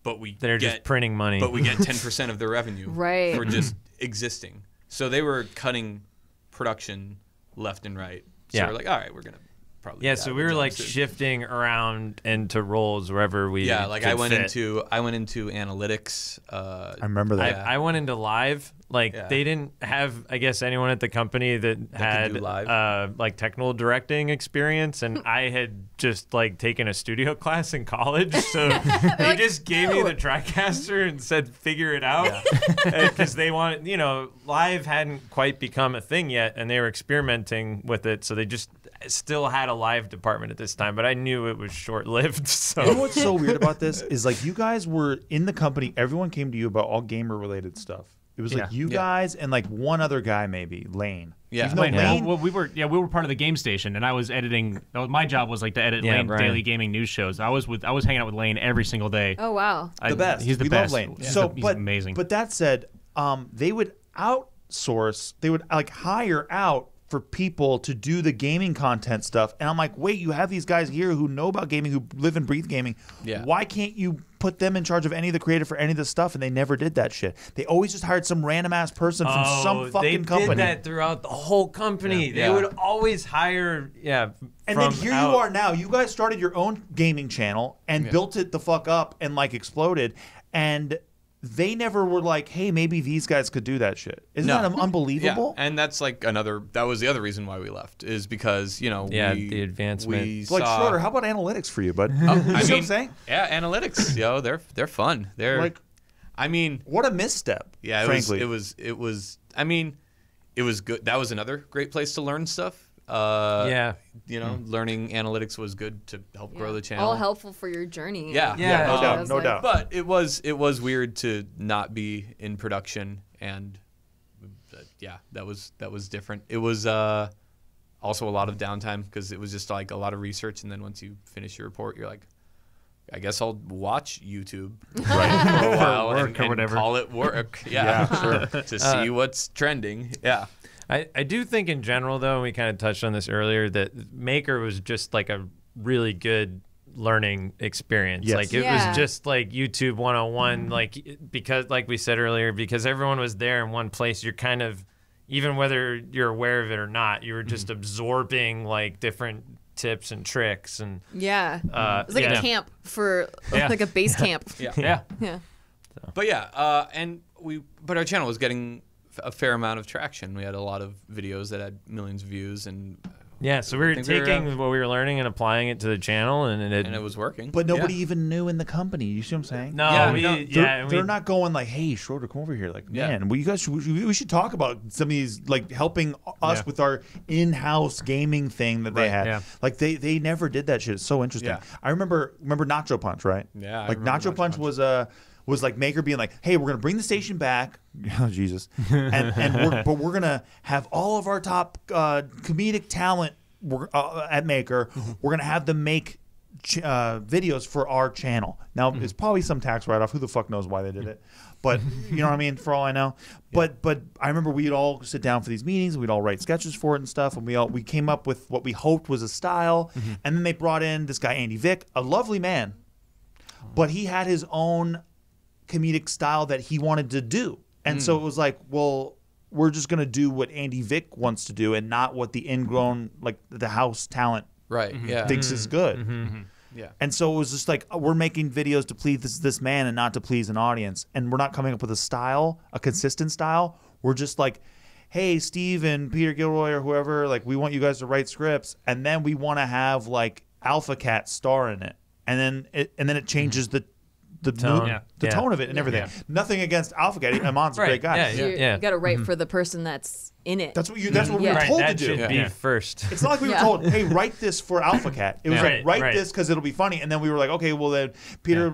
but They're just printing money. but we get 10% of their revenue Right. for just existing. So they were cutting production left and right. So we're like, all right, we're gonna probably. Yeah, so we were like soon. shifting around into roles wherever we. Yeah, like could I went fit. into analytics. I remember that. I went into live. Like they didn't have, I guess, anyone at the company that had do live. like technical directing experience, and I had just like taken a studio class in college, so they just gave me the TriCaster and said, "Figure it out," because they wanted, live hadn't quite become a thing yet, and they were experimenting with it, so they just still had a live department at this time, but I knew it was short-lived. So You know what's so weird about this is like you guys were in the company. Everyone came to you about all gamer-related stuff. It was like you guys and like one other guy, maybe Lane. Yeah. Even though Lane, Well, we were part of the game station, and I was editing. My job was like to edit Lane's Brian. daily gaming news shows. I was hanging out with Lane every single day. Oh, wow. the best. He's the we best. love Lane. He's So, he's but amazing. But that said, they would outsource. They would like hire out for people to do the gaming content stuff. And I'm like, wait, you have these guys here who know about gaming, who live and breathe gaming. Yeah. Why can't you put them in charge of any of the creative for any of this stuff? And they never did that shit. They always just hired some random ass person from some fucking company. They did that throughout the whole company. Yeah. They would always hire, And then from here out- you are now. You guys started your own gaming channel and built it the fuck up and like exploded. And they never were like, hey, maybe these guys could do that shit. Isn't that unbelievable? Yeah, and that's like that was the other reason why we left, is because, the advancement. We Like, saw, Schroeder, how about analytics for you, bud? I You know mean, what I'm saying? Yeah, analytics, they're fun. They're Like, I mean, what a misstep. yeah, frankly. it was I mean, it was good. That was another great place to learn stuff. Learning analytics was good to help grow the channel. All helpful for your journey. Yeah. no doubt. But it was weird to not be in production, and that was different. It was also a lot of downtime because it was just like a lot of research, and then once you finish your report, you're like, I guess I'll watch YouTube for a while work or whatever. call it work. To see what's trending. Yeah. I do think in general, though, and we kind of touched on this earlier, that Maker was just like a really good learning experience. Yes. Like it was just like YouTube 101, like because like we said earlier, because everyone was there in one place, you're kind of, even whether you're aware of it or not, you were just absorbing like different tips and tricks. And it was like a camp for like a base camp. yeah. But our channel was getting a fair amount of traction. We had a lot of videos that had millions of views, and so we were taking what we were learning and applying it to the channel, and it was working. But nobody even knew in the company. You see what I'm saying? No, they're not going like, "Hey, Schroeder, come over here." Like, man, well, you guys, we should talk about some of these, like helping us with our in-house gaming thing that they had. Yeah. Like they never did that shit. It's so interesting. Yeah. I remember Nacho Punch, right? Yeah, I like remember Nacho Punch was like Maker being like, "Hey, we're gonna bring the station back." Oh Jesus! But we're gonna have all of our top comedic talent at Maker. We're gonna have them make videos for our channel. Now it's probably some tax write-off. Who the fuck knows why they did it? But you know what I mean. For all I know. But I remember we'd all sit down for these meetings. We'd all write sketches for it and stuff. And we came up with what we hoped was a style. And then they brought in this guy Andy Vick, a lovely man, but he had his own comedic style that he wanted to do. And so it was like, well, we're just going to do what Andy Vick wants to do and not what the ingrown, like the house talent thinks is good. Yeah. And so it was just like, we're making videos to please this man and not to please an audience. And we're not coming up with a style, a consistent style. We're just like, hey, Steve and Peter Gilroy or whoever, like, we want you guys to write scripts. And then we want to have like Alpha Cat star in it. And then it changes the tone of it and everything. Nothing against Alpha Cat. Amon's a great guy. You got to write for the person that's in it. That's what we were told to do. That should be first. It's not like we were told, hey, write this for Alpha Cat. It was like, write this because it'll be funny. And then we were like, okay, well then Peter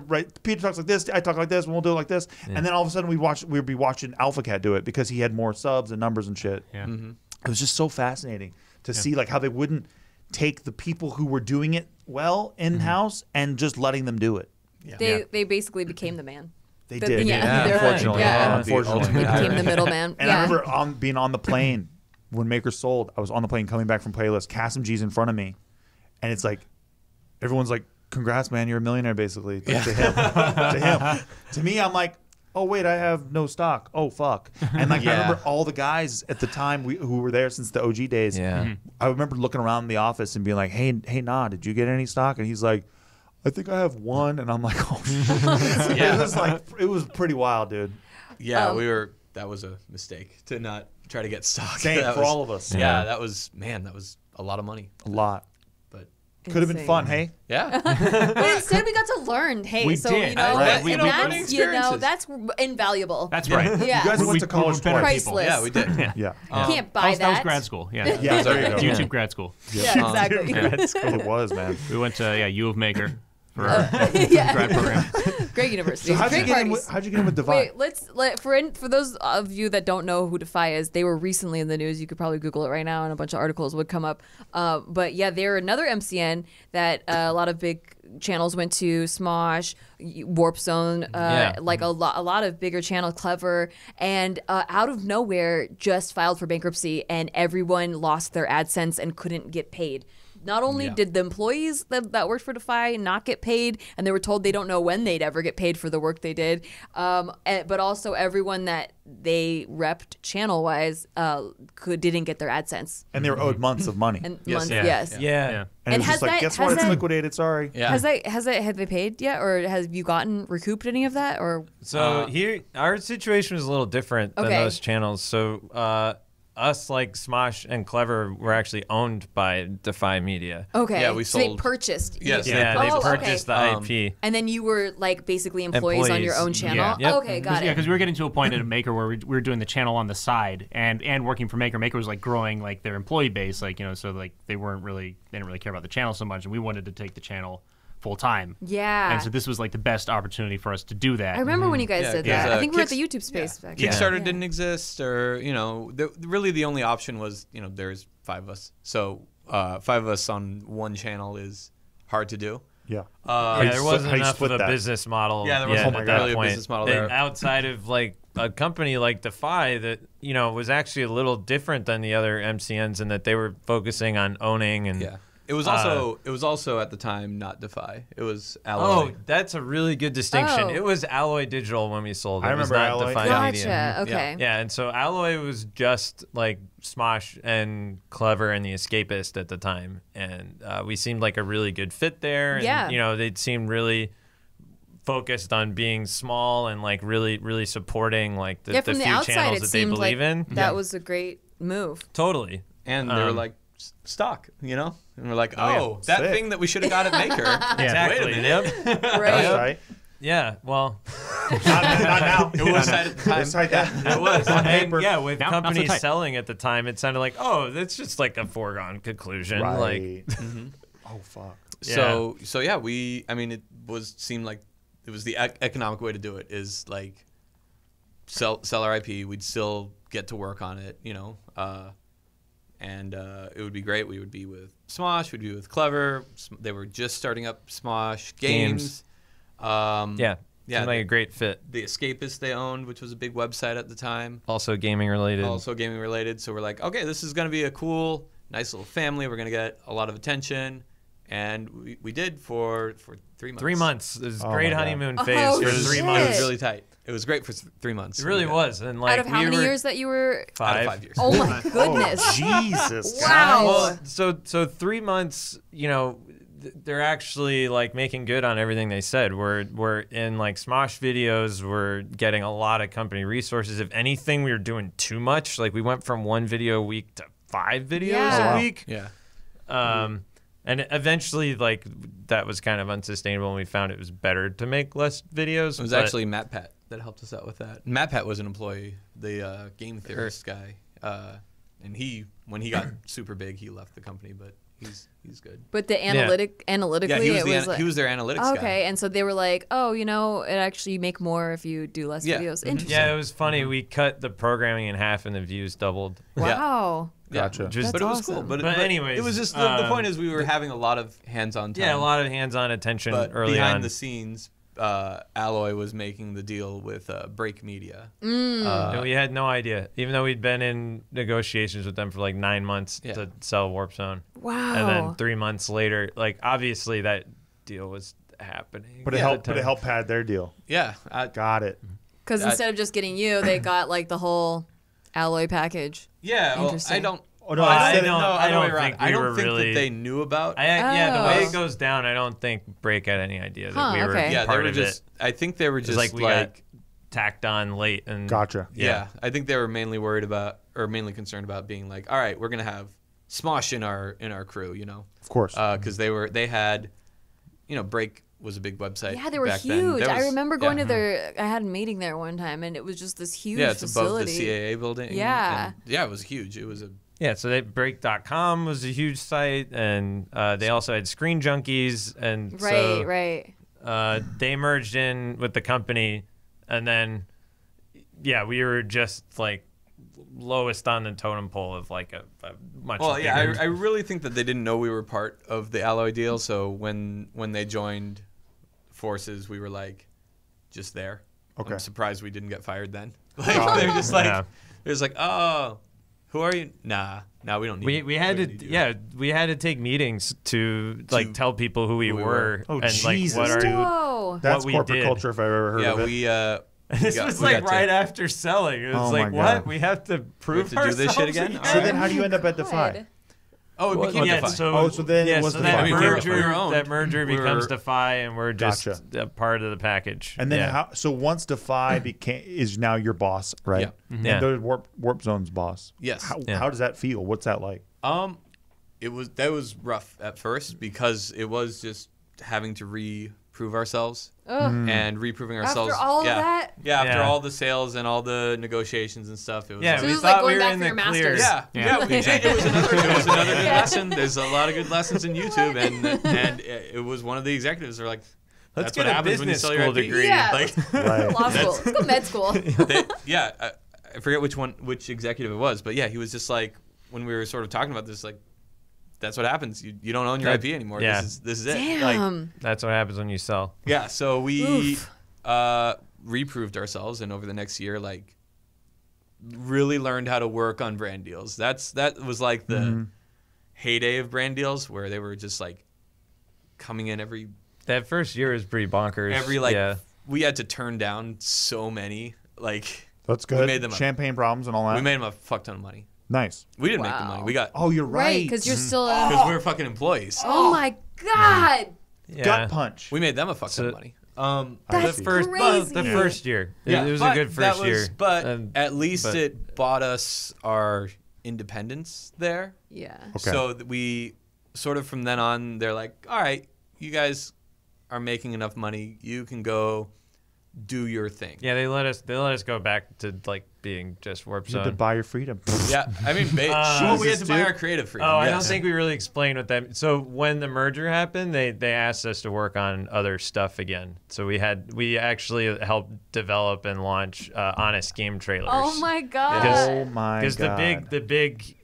talks like this, I talk like this, and we'll do it like this. And then all of a sudden we'd be watching Alpha Cat do it because he had more subs and numbers and shit. It was just so fascinating to see like how they wouldn't take the people who were doing it well in-house and just letting them do it. They basically became the man. They did. Unfortunately. Unfortunately. They became the middleman. And I remember being on the plane when Maker sold. I was on the plane coming back from Playlist. Kasim G's in front of me. And it's like, everyone's like, congrats, man. You're a millionaire, basically. Like, to him. To him. To me, I'm like, oh, wait, I have no stock. Oh, fuck. And like I remember all the guys at the time who were there since the OG days. I remember looking around the office and being like, hey, nah, did you get any stock? And he's like, I think I have one, and I'm like, oh shit. It was pretty wild, dude. Yeah, that was a mistake to not try to get stock. Same for all of us. Yeah, that was a lot of money. A lot. But could have been fun, hey? Yeah. But instead we got to learn, hey. We did. That's invaluable. That's right. Yeah. You guys went to college twice. Priceless. Yeah, we did. Yeah. You can't buy that. That was grad school. Yeah. YouTube grad school. Yeah, exactly. It was, man. We went to U of Maker. For our grad program. Great university. So how'd Great you get in with Defy? Wait, for those of you that don't know who Defy is, they were recently in the news. You could probably Google it right now, and a bunch of articles would come up. But yeah, they're another MCN that a lot of big channels went to. Smosh, Warp Zone, like a lot of bigger channels, Clever, and out of nowhere just filed for bankruptcy, and everyone lost their AdSense and couldn't get paid. Not only did the employees that worked for Defy not get paid, and they were told they don't know when they'd ever get paid for the work they did, but also everyone that they repped channel-wise didn't get their AdSense. And they were owed months of money. And And it was just like, guess what? It's liquidated. Sorry. Yeah. Have they paid yet, or have you recouped any of that? Or here, our situation was a little different than those channels. So. Us, like Smosh and Clever, were actually owned by Defy Media. Okay. Yeah, we sold. So they purchased. Yes. Yeah, they purchased the IP. And then you were like basically employees on your own channel. Yeah. Yep. Okay, got it. Yeah, because we were getting to a point at Maker where we were doing the channel on the side and working for Maker. Maker was like growing like their employee base, like so like they didn't really care about the channel so much, and we wanted to take the channel full time. Yeah. And so this was like the best opportunity for us to do that. I remember when you guys did that. I think we were at the YouTube space back then. Kickstarter didn't exist, or really the only option was there's 5 of us. So 5 of us on one channel is hard to do. Yeah. There wasn't enough of a business model. Yeah, there wasn't really a business model there. Outside of like a company like Defy that was actually a little different than the other MCNs in that they were focusing on owning and. Yeah. It was also at the time not Defy. It was Alloy. Oh, that's a really good distinction. Oh. It was Alloy Digital when we sold it. I remember it was not Alloy. Defy Media. Okay. Yeah, and so Alloy was just like Smosh and Clever and The Escapist at the time, and we seemed like a really good fit there. And, they seemed really focused on being small and like really supporting like the few channels that they believe in. That was a great move. Totally. And they were like stock, and we're like, that sick. thing that we should have got at Maker. Exactly. Yep. Right. Yeah. Well, not now. It was at the time. It's like that. It was. On paper. Yeah, with Now, companies not so tight. selling at the time, it sounded like, that's just like a foregone conclusion. Right. Like, Oh, fuck. So yeah, it seemed like it was the economic way to do it is like sell our IP. We'd still get to work on it, and it would be great. We would be with Smosh. We'd be with Clever. They were just starting up Smosh Games. seemed like a great fit. The Escapist they owned, which was a big website at the time. Also gaming related. So we're like, okay, this is going to be a cool, nice little family. We're going to get a lot of attention. And we did for 3 months. 3 months. It was a great honeymoon phase Oh, for shit. 3 It months. was really tight. It was great for 3 months. It really was. And like Out of how many years that you were? 5. Out of 5 years. Oh my goodness. Jesus. Wow. Well, so 3 months, they're actually like making good on everything they said. We're in like Smosh videos. We're getting a lot of company resources. If anything, we were doing too much. Like we went from 1 video a week to 5 videos a week. Yeah. And eventually, like, that was kind of unsustainable, and we found it was better to make less videos. It was actually Matt Pat that helped us out with that. Matt Pat was an employee, the game theorist guy, and when he got super big, he left the company, but he's good. But the analytically, he was their analytics guy. Okay, and so they were like, oh, it actually you make more if you do less videos. Interesting. Yeah, it was funny. We cut the programming in half, and the views doubled. Wow. Gotcha. But it was cool. But anyways, it was just the point is we were having a lot of hands-on time. Yeah, a lot of hands-on attention early behind on. the scenes, Alloy was making the deal with Break Media. And we had no idea, even though we'd been in negotiations with them for like 9 months to sell Warp Zone. Wow. And then 3 months later, like obviously that deal was happening. But it helped pad their deal. Yeah, Got it. Because instead of just getting you, they got like the whole Alloy package. Yeah, well, Interesting. I don't. Oh, no, I I don't don't think really, that they knew about. Yeah, the way it goes down, I don't think Break had any idea that we were part of it. I think they were just like we got tacked on late and Gotcha. Yeah, I think they were mainly mainly concerned about being like, all right, we're gonna have Smosh in our crew, Of course. because they had, Break was a big website. Yeah, they were back huge. Then. I remember going to I had a meeting there one time, and it was just this huge it's facility. above the CAA building. Yeah. and it was huge. It was a so Break.com was a huge site, and they also had Screen Junkies, and they merged in with the company, and then we were just like lowest on the totem pole of like a much bigger. I really think that they didn't know we were part of the Alloy deal, so when they joined forces, we were like just there. Okay. I'm surprised we didn't get fired then. Like they're just like they're just like, oh, who are you? Nah, we don't need. We had to take meetings to like tell people who we were. Oh, and Jesus, like what dude. That's what corporate we did. culture if I've ever heard of it. This was like right after selling. It was like, what? We have to prove to do this shit again. So then, how do you end up at Defy? Oh, it became Defy. So then it was Defy. That merger becomes Defy, and we're just a part of the package. And then so once Defy is now your boss, right? Yeah. And they're Warp Zone's boss. Yes. How does that feel? What's that like? That was rough at first because it was just having to reprove ourselves and reproving ourselves. After all of that? Yeah, after all the sales and all the negotiations and stuff. It was we was thought like we were going in back the for your clear. masters. It was another good lesson. There's a lot of good lessons in YouTube, and it was one of the executives who were like, Let's that's get what a happens when you business sell your school IP. degree. Yeah. Right. Law school. Let's go med school. I forget which executive it was, but he was just like, when we were sort of talking about this, like, that's what happens. You don't own your IP anymore. Yeah. This is it. Damn. Like, That's what happens when you sell. yeah. So we reproved ourselves, and over the next year, like, really learned how to work on brand deals. That was like the heyday of brand deals, where they were just like coming in every. That first year was pretty bonkers. We had to turn down so many. Like, That's good. We made them champagne problems and all that. We made them a fuck ton of money. Nice. We didn't make the money. We got. Oh, you're right. Because you're still. Because we were fucking employees. Oh my god. Gut punch. We made them a fuck ton of money. That's the first, crazy. the first year. It was a good first year. But at least it bought us our independence there. Yeah. Okay. So we sort of from then on, they're like, all right, you guys are making enough money. You can go do your thing. Yeah, they let us go back to like being just Warp You had Zone. to buy your freedom. Yeah, I mean, we had to buy our creative freedom. Oh, I don't yes. think we really explained what that. So when the merger happened, they asked us to work on other stuff again. So we actually helped develop and launch Honest Game trailers. Oh my god. Oh my god. Because the big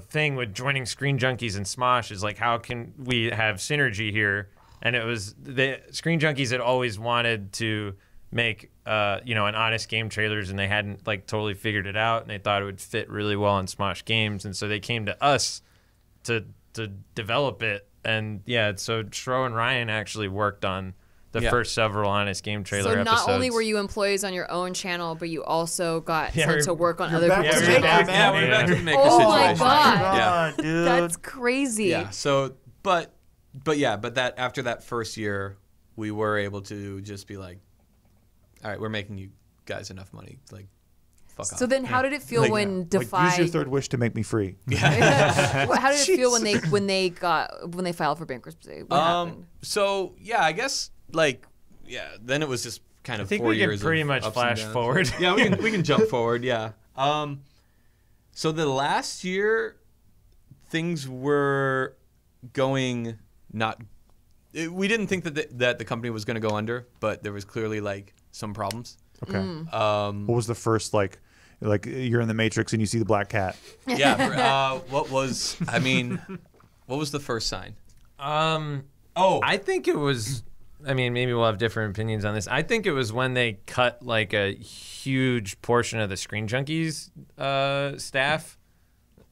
thing with joining Screen Junkies and Smosh is like, how can we have synergy here? And it was the Screen Junkies had always wanted to make an Honest Game trailers, and they hadn't like totally figured it out, and they thought it would fit really well in Smosh games, and so they came to us to develop it. And so Shro and Ryan actually worked on the first several Honest Game trailer episodes. So not only were you employees on your own channel, but you also got sent to work on other back people's to channels. we're back to the maker Oh situation. my god. Yeah. dude. That's crazy. Yeah. So, but that after that first year, we were able to just be like, all right, we're making you guys enough money. Like, fuck off. So then, how did it feel when Defy? Use your third wish to make me free. How did it feel when they filed for bankruptcy? What happened? So yeah, I guess then it was just kind of I think 4 we years. can pretty much flash forward. Yeah, we can jump forward. Yeah. So the last year, things were going not. We didn't think that the company was going to go under, but there was clearly some problems. Okay. What was the first like you're in the Matrix and you see the black cat? Yeah. What was the first sign? I think it was. I mean, maybe we'll have different opinions on this. I think it was when they cut a huge portion of the Screen Junkies staff,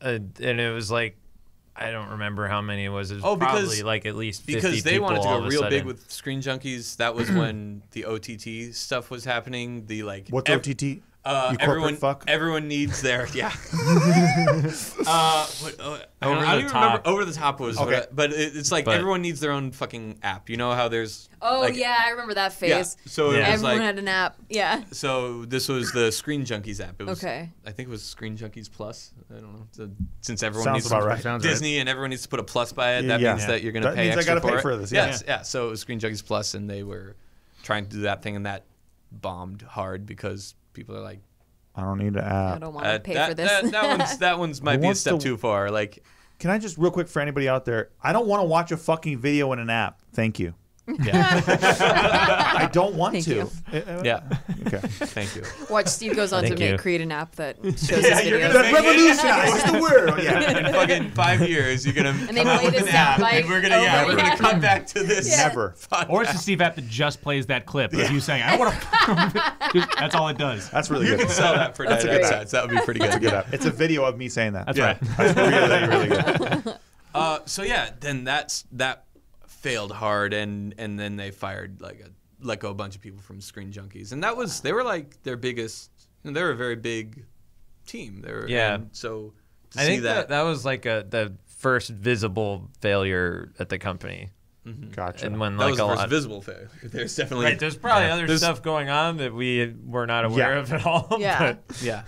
and it was I don't remember how many it was. It was probably at least 50 because they people wanted to all go of a real sudden. big with Screen Junkies. That was when the OTT stuff was happening. The What's OTT? You corporate fuck? Everyone needs their I don't even remember. Over the top was, okay. but it's everyone needs their own fucking app. You know how there's. Yeah, I remember that phase. Yeah. So it was everyone had an app. Yeah. So this was the Screen Junkies app. It was, okay. I think it was Screen Junkies Plus. I don't know. So, since everyone Sounds needs about right. Disney and everyone needs to put a plus by it, that means that you're going to pay means extra I gotta pay for this. Yes, yeah. So it was Screen Junkies Plus, and they were trying to do that thing, and that bombed hard because people are like, I don't need an app. I don't want to pay for this. that one's might be a step too far. Can I just real quick for anybody out there? I don't want to watch a fucking video in an app. Thank you. Yeah. I don't want Thank to. you. Yeah. Okay. Thank you. Watch Steve goes on Thank to you. create an app that shows his you're videos. gonna Revolutionize the world. Yeah. In fucking 5 years, you're gonna And they come out played with a an app, soundbite and we're gonna over we're gonna again. cut back to this. Yeah. Never. Or it's the Steve app that just plays that clip of you saying, I don't want to. That's all it does. That's really You good. can sell that for That's 99 great. cents. That would be pretty good. That's a good app. It's a video of me saying that. That's right. That's really good. So yeah, then that failed hard, and then they fired let go a bunch of people from Screen Junkies, and they were their biggest. They were a very big team. And so to I see think that was the first visible failure at the company. Gotcha. And when that was a the first lot visible failure. There's definitely right, there's probably other stuff going on that we were not aware of at all. Yeah. But Yeah.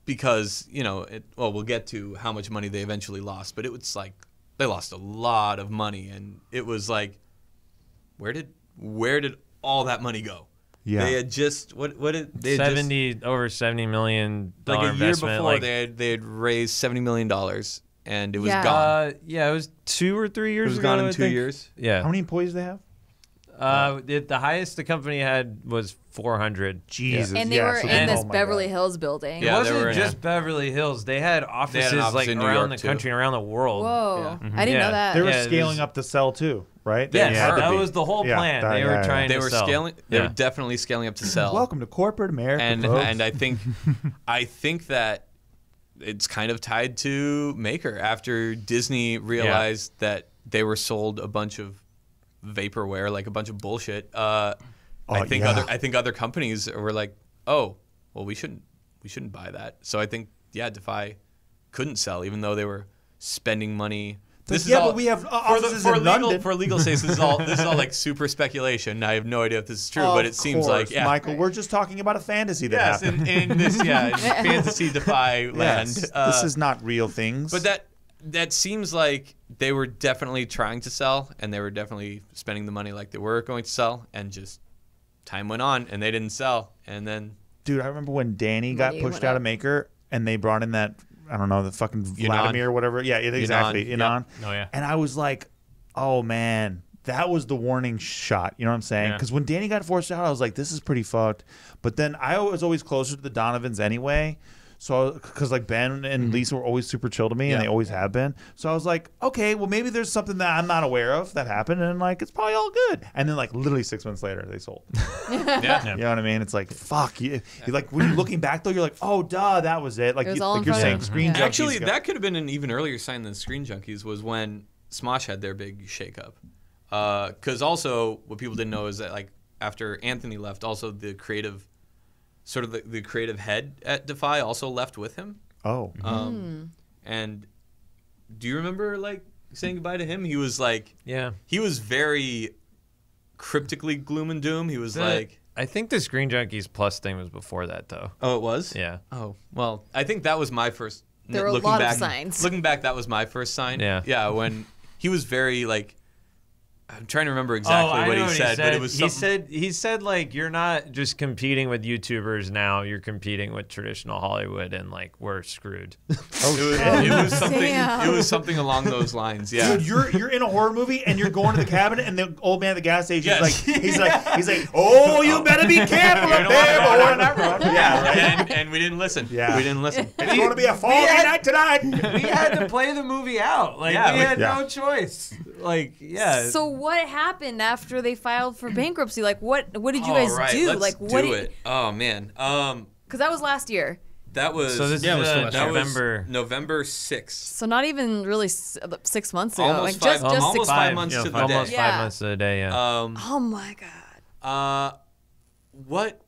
Because we'll get to how much money they eventually lost, but it was they lost a lot of money, and it was where did all that money go? Yeah. They had just what did they had over $70 million a year investment, before they had raised $70 million, and it was gone. Yeah, it was 2 or 3 years It was ago. gone in I 2 think. years. Yeah. How many employees do they have? The highest the company had was 400. Jesus. And they were so in then- this oh my Beverly God. Hills building. Yeah, It they were wasn't in just Beverly Hills. They had offices office in New around York, the too. country and around the world. Whoa. Yeah. I didn't Yeah. know that. They were Yeah, it scaling was- up to sell too, right? Yes, had to that be. was the whole Yeah, plan. that- They were yeah, trying They to were sell. scaling. They were Yeah. definitely scaling up to sell. Welcome to corporate America, and folks. I think that it's kind of tied to Maker after Disney realized that they were sold a bunch of vaporware, a bunch of bullshit. I think other companies were like, oh, well, we shouldn't buy that. So I think Defy couldn't sell, even though they were spending money. But we have offices in London. For legal sake, this is all super speculation. I have no idea if this is true, but it seems course, like Michael, we're just talking about a fantasy that happened. in this in fantasy Defy land. Yes, this is not real things. But that seems like they were definitely trying to sell, and they were definitely spending the money like they were going to sell, and just time went on, and they didn't sell, and then. Dude, I remember when Danny got Money pushed went out up. of Maker, and they brought in that, I don't know, the fucking Vladimir or whatever. Yeah, exactly. Yep. Oh, yeah. And I was like, oh, man, that was the warning shot. You know what I'm saying? Yeah. Because when Danny got forced out, I was like, this is pretty fucked. But then I was always closer to the Donovans anyway. So, because Ben and Lisa were always super chill to me, and they always have been. So I was like, okay, well, maybe there's something that I'm not aware of that happened, and it's probably all good. And then literally 6 months later, they sold. Yeah. You know what I mean? It's like, fuck. You when you're looking back, though, you're like, oh, duh, that was it. was all in You're front saying of- Screen Junkies. Actually, that could have been an even earlier sign than Screen Junkies was when Smosh had their big shakeup. Because also, what people didn't know is that after Anthony left, also the creative, sort of the creative head at Defy also left with him. Oh. And do you remember saying goodbye to him? He was Yeah. he was very cryptically gloom and doom. He was I think the Screen Junkies Plus thing was before that, though. Oh, it was? Yeah. Oh, well, I think that was my first. There were a lot of signs. Looking back, that was my first sign. Yeah. Yeah, when he was very like. I'm trying to remember exactly what he said, but it was something. He said like you're not just competing with YouTubers now, you're competing with traditional Hollywood, and like we're screwed. It was something along those lines. Yeah. Dude, you're in a horror movie and you're going to the cabinet and the old man at the gas station is like he's like, oh, you better be careful up there, boy. Yeah, right. And we didn't listen. Yeah, we didn't listen. It's going to be a foggy night tonight. We had to play the movie out. Like we had no choice. Like So what happened after they filed for bankruptcy? Like what did you guys do? Let's like what do it. Oh man. Because that was last year. That was November. November 6th. So not even really 6 months ago. Almost like five, just almost 6 5 months to the day. Almost 5 months to the day. Yeah. Oh my god. What?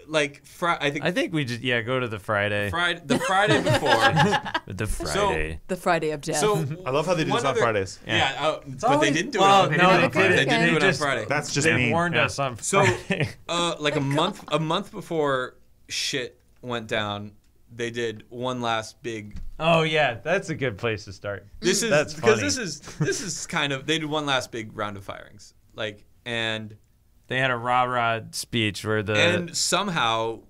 Like I think we just go to the Friday. The Friday before. The Friday. The Friday of death. So I love how they do this on Fridays. Yeah, but they didn't do it on Friday. They didn't do it on Friday. That's just they mean. warned us on Friday. So, like a month before shit went down, they did one last big. Oh yeah, that's a good place to start. That's because this is kind of they did one last big round of firings, and they had a rah-rah speech where and somehow,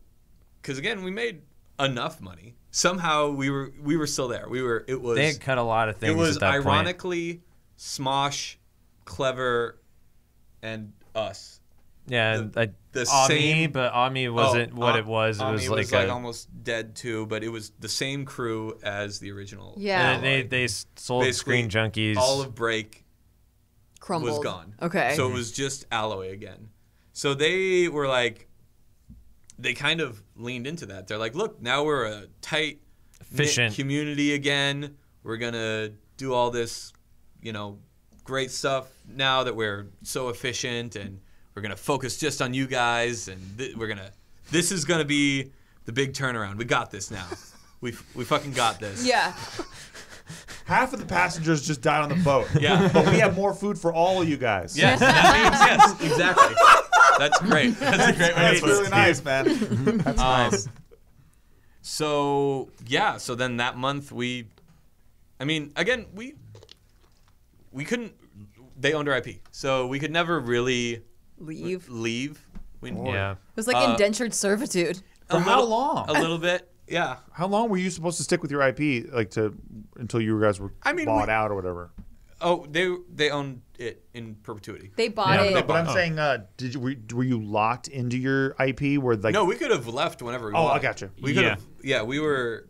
because again we made enough money. Somehow we were still there. They had cut a lot of things. It was at that ironically Smosh, Clever, and us. Yeah, the Ami, same, but Ami wasn't what it was. It Ami was like almost dead too, but it was the same crew as the original. Yeah, and they sold Screen Junkies. Olive Break crumbled. was gone. Okay, so it was just Alloy again. So they were like, they kind of leaned into that. They're like, look, now we're a tight, efficient community again. We're gonna do all this, great stuff now that we're so efficient, and we're gonna focus just on you guys, and this is gonna be the big turnaround. We got this now. We fucking got this. Yeah. Half of the passengers just died on the boat. Yeah. But we have more food for all of you guys. Yes, that means yes, exactly. That's great. That's a great way. That's really nice, man. That's nice. So then that month we couldn't. They owned our IP, so we could never really leave. It was like indentured servitude. For how long? A little bit. Yeah. How long were you supposed to stick with your IP, until you guys were bought out or whatever? Oh, they owned it in perpetuity. They bought it. But I'm saying, were you locked into your IP? No, we could have left whenever we wanted. I gotcha. We could have. Yeah, we were.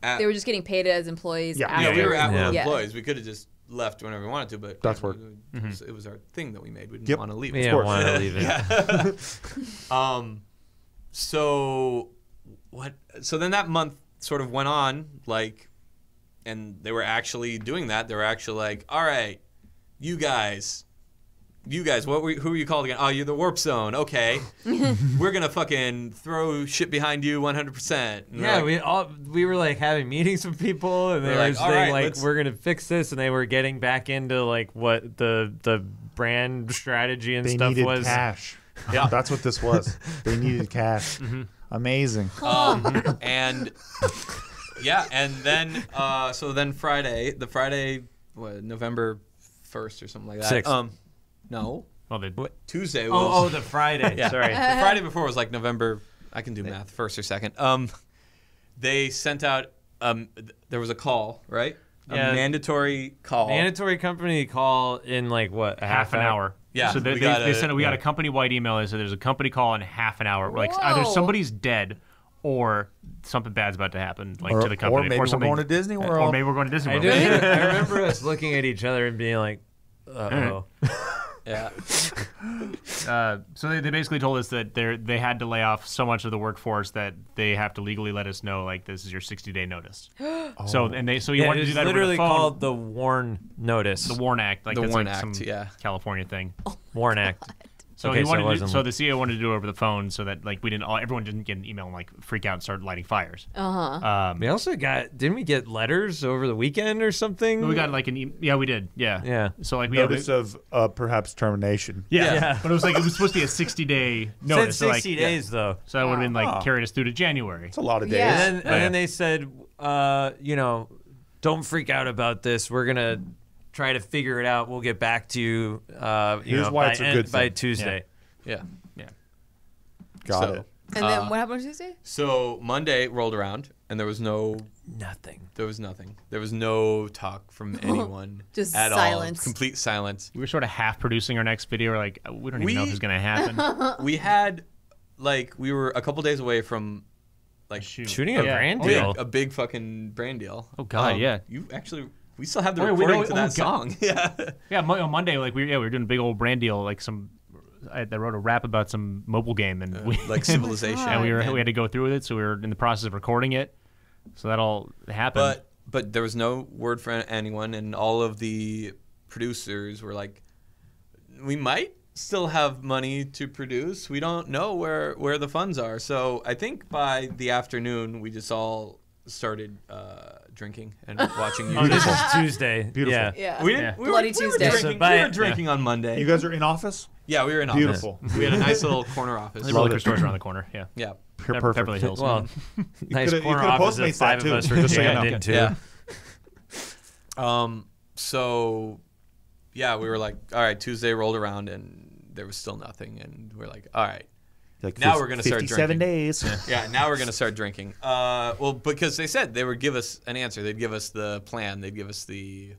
They were just getting paid as employees. Yeah, we were at-will employees. We could have just left whenever we wanted to, but that's work. It was our thing that we made. We didn't want to leave. We didn't want to leave it. So what? So then that month sort of went on, and they were actually doing that. They were actually like, all right, you guys, who were you called again? Oh, you're the Warp Zone. Okay, we're gonna fucking throw shit behind you 100%. Yeah, we were like having meetings with people, and they were saying we're gonna fix this, and they were getting back into what the brand strategy and stuff was. They needed cash. Yeah, that's what this was. They needed cash. Mm-hmm. Amazing. And then so then Friday, November 1st or something like that. 6th. No. Well, Tuesday was. The Friday. Yeah. Sorry. The Friday before was November. I can do math. 1st or 2nd. They sent out. There was a call, right? Yeah. A mandatory call. Mandatory company call in a half an hour. Yeah. So they sent. We got a company-wide email that said there's a company call in half an hour. Either somebody's dead, or something bad's about to happen, to the company, or maybe we're going to Disney World. Or maybe we're going to Disney World. I remember us looking at each other and being like, "Uh-oh." Yeah. So they basically told us that they had to lay off so much of the workforce that they have to legally let us know this is your 60-day notice. So you wanted to do that literally over the phone. called the WARN notice. The WARN Act, the WARN Act, some California thing. WARN Act. So Okay, he wanted so it wasn't- so the CEO wanted to do it over the phone so that like everyone didn't get an email and like freak out and start lighting fires. We also didn't we get letters over the weekend or something? We got like yeah, we did. Yeah. Yeah. So like we Notice of perhaps termination. yeah. But it was supposed to be a 60-day notice. Said 60 days though. So that would have been like carried us through to January. It's a lot of days. Yeah. And then they said, don't freak out about this. We're gonna try to figure it out. We'll get back to you. Here's why it's a good by thing. Tuesday. Yeah. Got it. And then what happened on Tuesday? So Monday rolled around, and there was Nothing. There was nothing. There was no talk from anyone. Just at silence. all. Complete silence. We were sort of half producing our next video. We're like, we don't even know if it's gonna happen. We had, we were a couple days away from, Shooting a brand big, deal. a big fucking brand deal. Oh, God, yeah. We still have the Oh, yeah, we recording know- to oh, that God. song. Yeah. Yeah, on Monday, we were doing a big old brand deal, I wrote a rap about some mobile game, and Civilization. and we had to go through with it, so we were in the process of recording it. So that all happened. But there was no word for anyone, and all of the producers were like, we might still have money to produce. We don't know where the funds are. So I think by the afternoon, we just all started drinking and watching YouTube. Oh, this is Tuesday. Beautiful. Yeah. Yeah. We didn't. Bloody Tuesday. So We by- were drinking on Monday. You guys are in office? Yeah, we were in Beautiful. office. We had a nice little corner office. the liquor store's around the corner. Yeah, Yeah. Perfect. Beverly Hills. Well, nice coulda- corner you coulda office that Postmates that 5 too, of us were just so you jammed know. into. Yeah. So, yeah, we were like, all right, Tuesday rolled around and there was still nothing. And we're like, all right. Now we're going to start 57 drinking. days. Yeah, now we're going to start drinking. Well, because they said they would give us an answer. They'd give us the plan. They'd give us the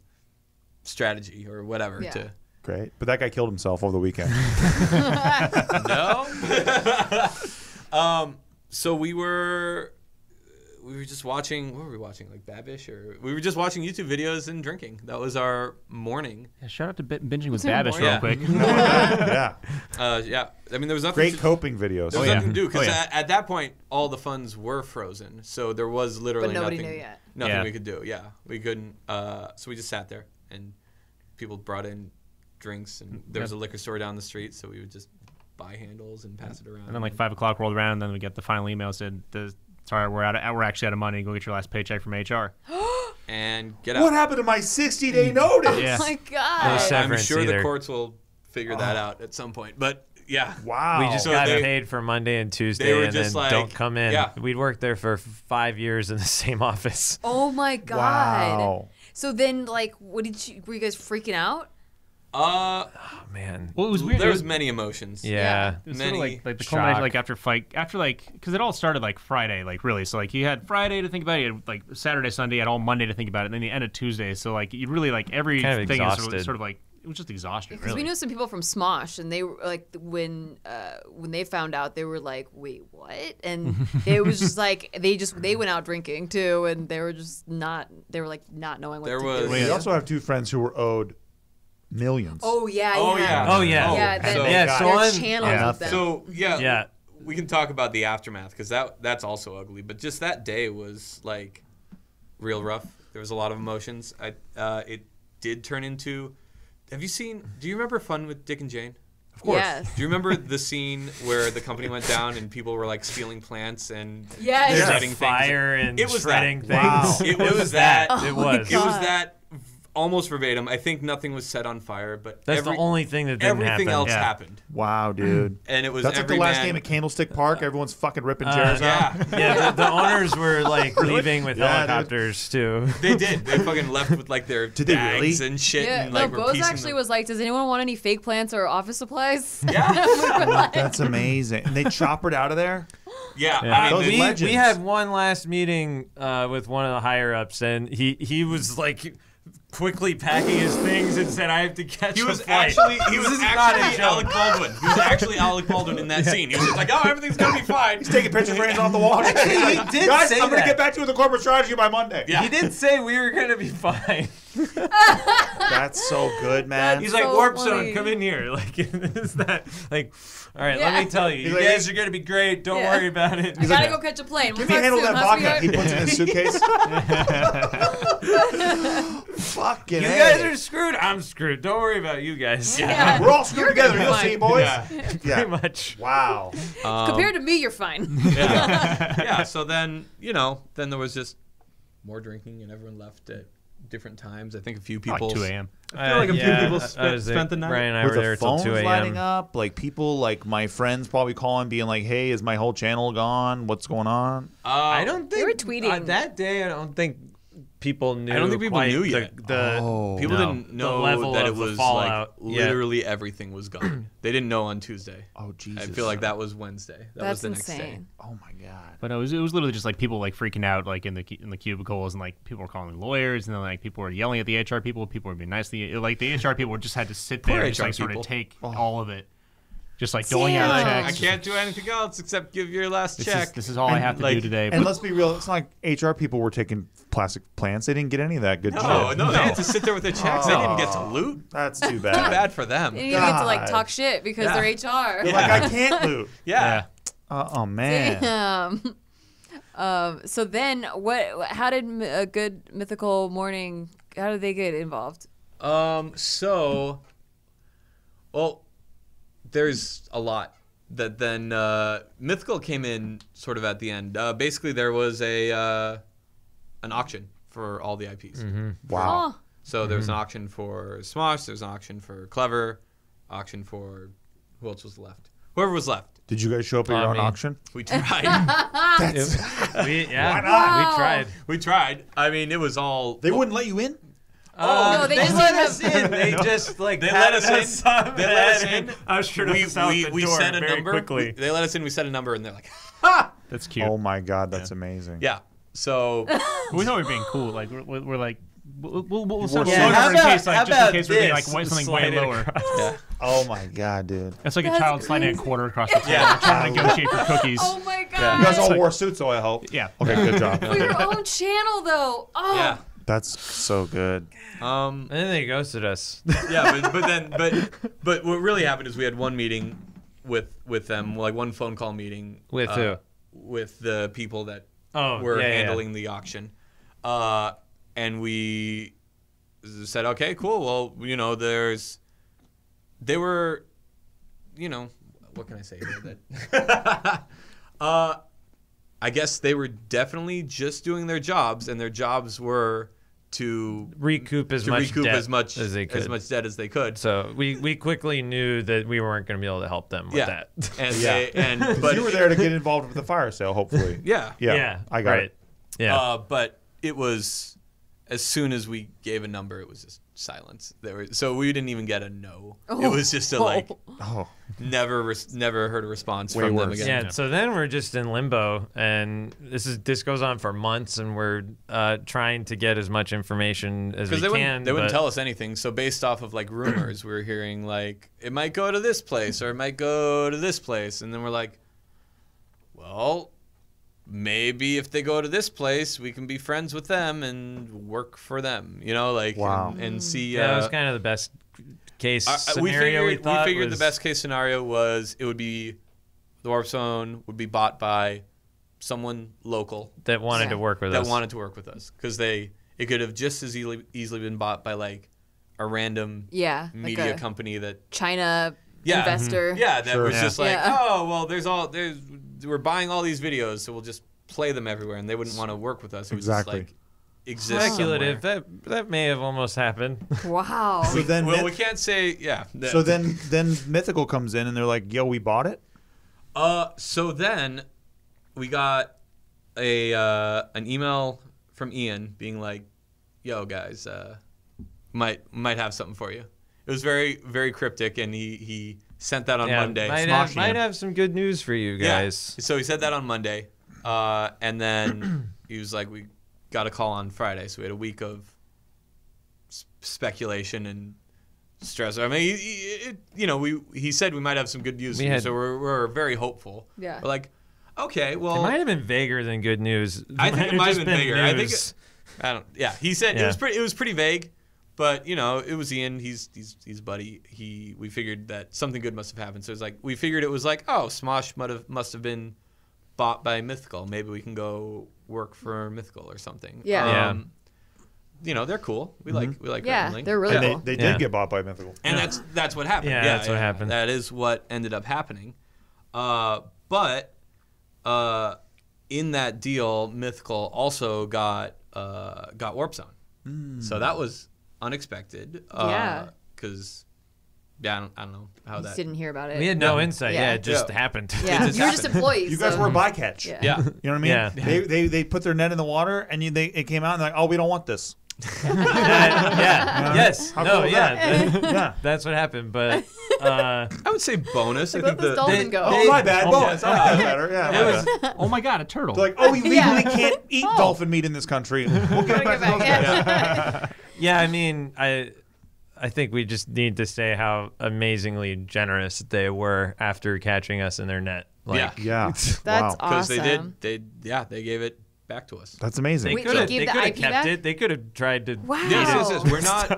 strategy or whatever Yeah. to... Great. But that guy killed himself over the weekend. No. So we were just watching. What were we watching? Like Babish, or we were just watching YouTube videos and drinking. That was our morning. Yeah, shout out to binging with your Babish real morning? quick. Yeah. Yeah. I mean, there was nothing. Great coping videos. There was nothing to do because Oh, yeah. at that point all the funds were frozen, so there was literally But nobody nothing. knew yet. Nothing Yeah. we could do. Yeah, we couldn't. So we just sat there, and people brought in drinks, and there was a liquor store down the street, so we would just buy handles and pass it around. And then 5 o'clock rolled around, and then we get the final email said, "Sorry, we're actually out of money. Go get your last paycheck from HR." and get out. What happened to my 60-day notice? Yeah. Oh my No God. I'm severance sure either. the courts will figure that out at some point. But yeah, Wow. We just So got they- paid for Monday and they were Tuesday, and just then like- don't come in. yeah. We'd worked there for 5 years in the same office. Oh my God. Wow. So then, were you guys freaking out? Oh, man. Well, it was weird. there was many emotions. Yeah. It was many sort of like the shock. culmination, after because it all started Friday, really. So you had Friday to think about it, you had Saturday, Sunday, you had all Monday to think about it, and then the end of Tuesday. So you really everything Kind of is exhausted. sort of it was just exhaustion. Because Really. we knew some people from Smosh, and they were when they found out, they were like, "Wait, what?" And it was just they went out drinking too, and they were just not knowing what There to was- do. We also have two friends who were owed millions. Oh yeah. Oh, yeah. Oh, yeah. Yeah. Oh, Then so- Yeah, so their on- channels yeah. with them. So Yeah. we can talk about the aftermath because that's also ugly. But just that day was real rough. There was a lot of emotions. It did turn into. Do you remember Fun with Dick and Jane? Of course. Yes. Do you remember the scene where the company went down and people were stealing plants and Yes. There's shredding a things? fire and It was shredding that. things. Wow. It was that. It was. It was that almost verbatim. I think nothing was set on fire, but That's the only thing that didn't everything happen. else Yeah. happened. Wow, dude. And it was That's like the every last man- game at Candlestick Park. Everyone's fucking ripping chairs out. Yeah. Yeah, the owners were leaving with Yeah, dude. helicopters too. They did. They fucking left with their Did they bags really? and shit. Yeah, and no, were Bose piecing actually them. was like, "Does anyone want any fake plants or office supplies?" Yeah. That's amazing. And they choppered out of there? Yeah. I mean, Those we legends. had one last meeting with one of the higher ups, and he was quickly packing his things and said, "I have to catch He a was flight." actually This is not a joke. Alec Baldwin. He was actually Alec Baldwin in that scene. He was just like, "Oh, everything's gonna be fine." He's taking picture frames off the wall. He did Guys, say I'm going to that. get back to you with the corporate strategy by Monday. Yeah. He did say we were gonna be fine. That's so good, man. He's like, so Warp funny. Zone, come in here. Like, is that like? All right, let me tell you, you like, guys are gonna be great. Don't worry about it. I gotta go catch a plane. Can you handle that vodka? He puts it in his suitcase. Fucking You A. guys are screwed. I'm screwed. Don't worry about you guys. Yeah. We're all screwed together. You'll fine. see, boys. Yeah. Yeah. Pretty much. Wow. Compared to me, you're fine. Yeah. So then, then there was just more drinking, and everyone left at different times. I think a few people. Like 2 a.m. I feel like a few people I was there. spent the night. Brian and I Were were the there till phones 2 lighting a.m. up? Like people, like my friends, probably calling, being like, "Hey, is my whole channel gone? What's going on?" I don't think They were tweeting. that day. I don't think people knew. I don't think people quite knew the, yet. People didn't know the level that of it the was fallout. like literally everything was gone. They didn't know on Tuesday. Oh Jesus! I feel like that was Wednesday. That was That's the next day. insane. Oh my God! But it was literally just like people like freaking out like in the cubicles, and like people were calling lawyers, and then like people were yelling at the HR people. People were being nice to like the HR people just had to sit there Poor and just HR like sort people. of take all of it, just like doling out Damn. checks. I can't do anything else except give your last check. This is all I have to do today. And let's be real, it's not like HR people were taking plastic plants. They didn't get any of that good No, shit. they had to sit there with their checks. They didn't get to loot. That's too Too bad. bad for them. And you get to like God. talk shit because they're HR. Like I can't loot. Yeah. Oh man. Damn. So then, how did a good mythical morning? How did they get involved? So, well, there's a lot that then Mythical came in sort of at the end. Basically, there was an auction for all the IPs. Wow. Oh, So there was an auction for Smosh. There was an auction for Clever. Auction for who else was left? Whoever was left. Did you guys show up at your own me. auction? We tried. Why not? We tried. we tried. I mean, it was all. They wouldn't let you in? no, they just let have- us in. They just like They let us patted in. on They the let us head. in. I was sure to We set a very number. quickly. They let us in. We set a number, and they're like, That's cute. Oh my God, that's amazing. yeah. So We thought we were being cool. Like we're like we'll set a Yeah, low how number in about- case like how just in about case we're being like this? something way Slide it lower. yeah. Oh my God, dude. It's like a That's child sliding a crazy. quarter across the table, Yeah. trying to negotiate for cookies. oh my You god! guys all wore suits, so I hope. Yeah. Okay, good job. For your own channel, though. Oh, Yeah. That's so good. And then they ghosted us. Yeah, but what really happened is we had one meeting with them, like one phone call meeting With who? With the people that Oh, were yeah, yeah. handling the auction, and we said, okay, cool. Well, they were, what can I say here? That I guess they were definitely just doing their jobs, and their jobs were to Recoup as much recoup debt as much they could. as much debt as they could. So we quickly knew that we weren't going to be able to help them with Yeah, that. and But but you were there to get involved with the fire sale, hopefully. yeah, Yeah, I got right. it. Yeah. but it was as soon as we gave a number, it was just silence. So we didn't even get a no. It was just a like Oh, never heard a response Way from them worse. again. Yeah, so then we're just in limbo, and this goes on for months, and we're trying to get as much information as we Because can. they wouldn't but- tell us anything. So based off of like rumors, we were hearing like it might go to this place or it might go to this place, and then we're like, well, maybe if they go to this place, we can be friends with them and work for them. Wow. and see. Yeah, that was kind of the best case we scenario we thought. figured was, the best case scenario was it would be the Warp Zone would be bought by someone local that wanted to work with us. that wanted to work with us because it could have just as easily been bought by like a random yeah, media like a company that China Yeah. investor. that Sure. was Yeah. just like Yeah. oh well we're buying all these videos so we'll just play them everywhere and they wouldn't want to work with us. It was Exactly. just like exist Speculative. somewhere. That may have almost happened. Wow. so then, Well, we can't say so then Mythical comes in and they're like, "Yo, we bought it." So then we got an email from Ian being like, "Yo, guys, might have something for you." It was very, very cryptic, and he sent that on Monday. Might have some good news for you guys. Yeah. So he said that on Monday, and then he was like, "We got a call on Friday," so we had a week of speculation and stress. I mean, he said we might have some good news, so we're very hopeful. Yeah. We're like, okay, well, It might have been vaguer than good news. I think it might have just been bigger. I think news. I don't. Yeah, he said Yeah. it was pretty vague. But you know, it was Ian. He's buddy. We figured that something good must have happened. So it's like we figured it was like, oh, Smosh must have been bought by Mythical. Maybe we can go work for Mythical or something. Yeah. You know, they're cool. We like yeah, Red they're really And cool. they did get bought by Mythical. and that's what happened. Yeah, that's what happened. That is what ended up happening. But in that deal, Mythical also got Warp Zone. So that was unexpected. Yeah. Because I don't know how You that. didn't hear about it. We had no insight. Yeah. Yeah, it just happened. Yeah, just you were just happened. employees. You guys so. were bycatch. Yeah. Yeah. You know what I mean? Yeah. They put their net in the water, and it came out, and they're like, oh, we don't want this. Yeah. Yes. How No. cool is Yeah. Yeah. That's what happened. But I would say bonus. I Let think this dolphin go. Oh, my bad. Oh, Bonus. I like that better. Yeah, my was- bad. Oh my God, a turtle. They're like, oh, we legally Yeah. can't eat dolphin meat in this country. We'll get it back to those guys. yeah, I mean, I think we just need to say how amazingly generous they were after catching us in their net. Like, Yeah. That's Wow. because awesome. they gave it back to us. That's amazing. Wait, They could have gave the IP kept back? it. They could have tried to. Wow. Yes.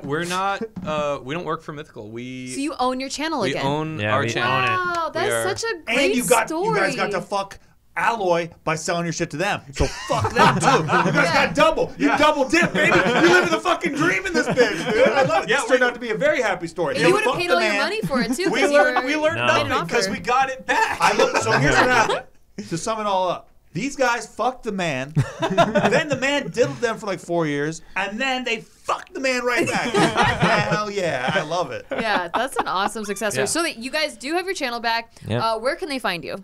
We're not. We don't work for Mythical. So you own your channel We again. own Yeah, our we channel. own it. Wow, We that's are- such a great And you story. guys got to fuck Alloy by selling your shit to them. So fuck them too. You guys got double. You double dip, baby. You live in the fucking dream in this bitch, dude. I love it. This turned out to be a very happy story. And you would have paid all your money for it too. We 'cause learned you No. nothing made an because offer. we got it back. So here's what happened. To sum it all up, these guys fucked the man. Then the man diddled them for like 4 years, and then they fucked the man right back. Hell yeah, I love it. Yeah, that's an awesome success story. Yeah. So that you guys do have your channel back. Yep. Where can they find you?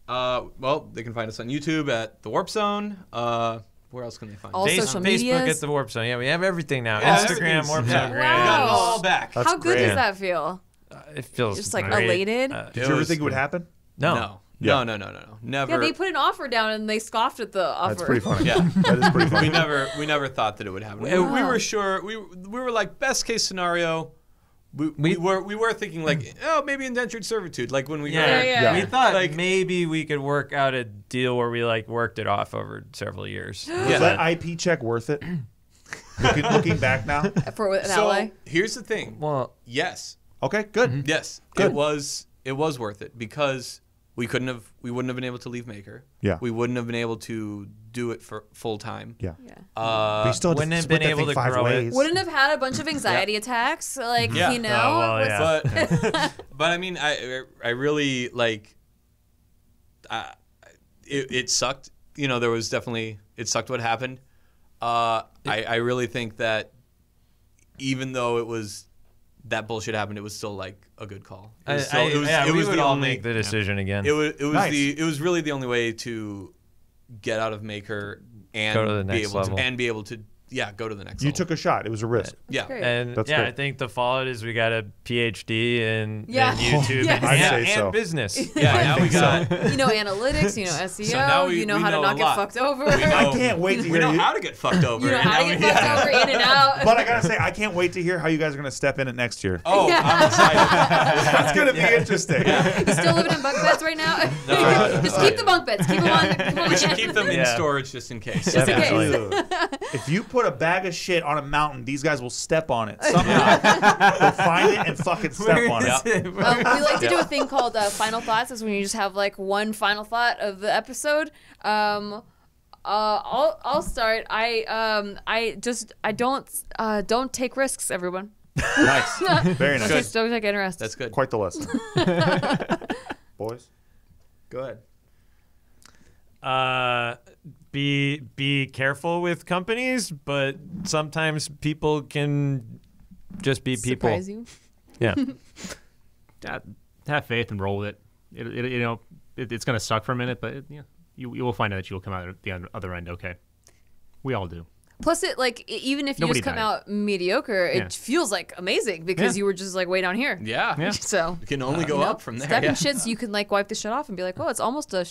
Well, they can find us on YouTube at The Warp Zone. Where else can they find All us? social Facebook medias? at the Warp Zone. Yeah, we have everything now. Yeah, Instagram, everything's- Warp yeah. Zone. We Grand. got it Wow. all back. That's How good great. does that feel? It feels Just like great. elated? Did you ever think it would happen? No. No. Never. Yeah, they put an offer down and they scoffed at the offer. That's pretty funny. Yeah. That is pretty funny. we never thought that it would happen. We were sure. We were like best case scenario. We were thinking like, oh, maybe indentured servitude. Like when we Yeah. We thought Like- maybe we could work out a deal where we like worked it off over several years. Was that IP check worth it? Looking back now. For an So ally? here's the thing. Well, Yes, Okay, good. yes, Good. it was worth it because we wouldn't have been able to leave Maker. Yeah. We wouldn't have been able to do it for full time. Yeah. Yeah. But you still had wouldn't to have split been that able thing to 5 grow it. ways. Wouldn't have had a bunch of anxiety attacks, like, Yeah. you know? Oh, well, was- yeah. But I mean, I really like. It sucked. You know, there was definitely it sucked what happened. I really think that even though it was that bullshit happened, it was still like a good call. It was still- it we was would the all only- make the decision again. It was Nice. it was really the only way to get out of Maker and Go to the be next able level. to be able to go to the next You level. took a shot. It was a risk. Yeah. Great. And That's yeah, great. I think the fallout is we got a PhD in Yeah. YouTube Yes. and, I'd and say so. business. Yeah, now we got You know analytics, you know SEO, So now we- you know we how to know not a get lot. fucked over. We know- I can't wait to we hear know you. how to get fucked over. You know and how to now get we- fucked over in and out. But I gotta say, I can't wait to hear how you guys are gonna step in it next year. Oh, I'm excited. It's gonna be interesting. You still living in bunk beds right now? Just keep the bunk beds. Keep them on. We should keep them in Yeah. storage just in case. Just in case. Definitely. Ew. If you put a bag of shit on a mountain, these guys will step on it somehow. They'll find it and fucking step on it. We like to do a thing called final thoughts. Is when you just have like one final thought of the episode. I'll start. I don't take risks, everyone. Nice, very nice. Don't take interest. That's good. Quite the lesson, boys. Go ahead. Be careful with companies, but sometimes people can just be people. Surprise you. Yeah. Have faith and roll with it. It's going to suck for a minute, but you will find out that you'll come out at the other end okay. We all do. Plus, it like even if you Nobody just come died. out mediocre, it Yeah. feels like amazing because Yeah. you were just like way down here. Yeah. Yeah. So You can only go you know, up from there. Step Yeah. in shit so you can like wipe the shit off and be like, oh, it's almost a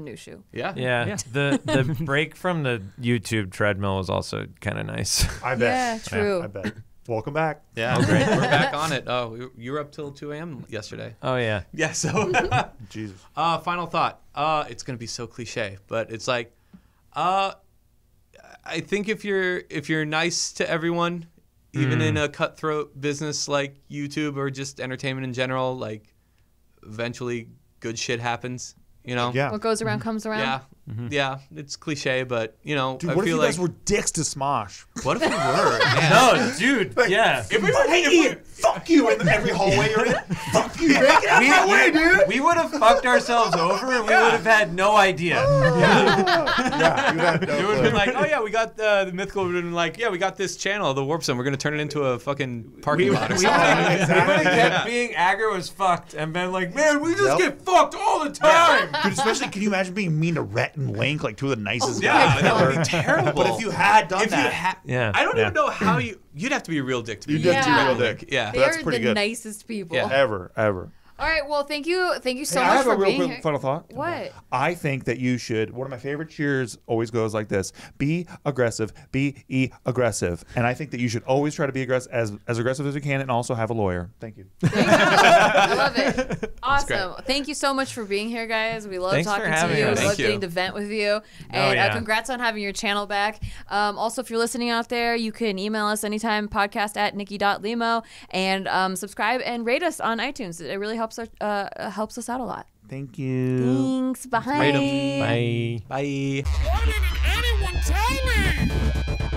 new shoe. Yeah. Yeah. Yeah. The break from the YouTube treadmill was also kind of nice. I bet. Yeah, true. I bet. Welcome back. Yeah. Oh, great. We're back on it. Oh, you were up till 2 a.m. yesterday. Oh yeah. Yeah. So, Jesus. final thought. It's gonna be so cliche, but it's like, I think if you're nice to everyone, even in a cutthroat business like YouTube or just entertainment in general, like eventually good shit happens. You know? Yeah. What goes around comes around. Yeah. Yeah, it's cliche, but you know, Dude, I what if feel you like guys were dicks to Smosh? what if we were? Man. No, dude. Yeah. If we were, hey, Ian, fuck you in every hallway you're in. Fuck you, man. Get out of my way, dude. We would have fucked ourselves over, and we would have had no idea. Yeah, you had no It would have clue. been like, oh yeah, we got the mythical would have been like, yeah, we got this channel, the Warp Zone. We're gonna turn it into a fucking parking lot or We something. would have kept being aggro as fucked and been like, man, we just get fucked all the time. Dude, especially, can you imagine being mean to Rhett and Link, like two of the nicest Yeah, guys that would ever? be terrible. But if you had done If you that, ha- Yeah. I don't even know how you'd have to be a real dick to be. You'd have to be Yeah. a real dick. Yeah. They That's are pretty the good. nicest people. Yeah. ever. All right. Well, thank you so Hey, much I have for a real being quick here. final thought. What? I think that you should. One of my favorite cheers always goes like this: "Be aggressive, be aggressive." And I think that you should always try to be as aggressive as you can, and also have a lawyer. Thank you. I love it. Awesome. Thank you so much for being here, guys. We love Thanks for talking to having you. us. We Thank love you. getting to vent with you. And yeah. congrats on having your channel back. Also, if you're listening out there, you can email us anytime, podcast@nikki.limo, and subscribe and rate us on iTunes. It really helps us out a lot. Thank you. Thanks. Bye. Bye. Bye. Why didn't anyone tell me?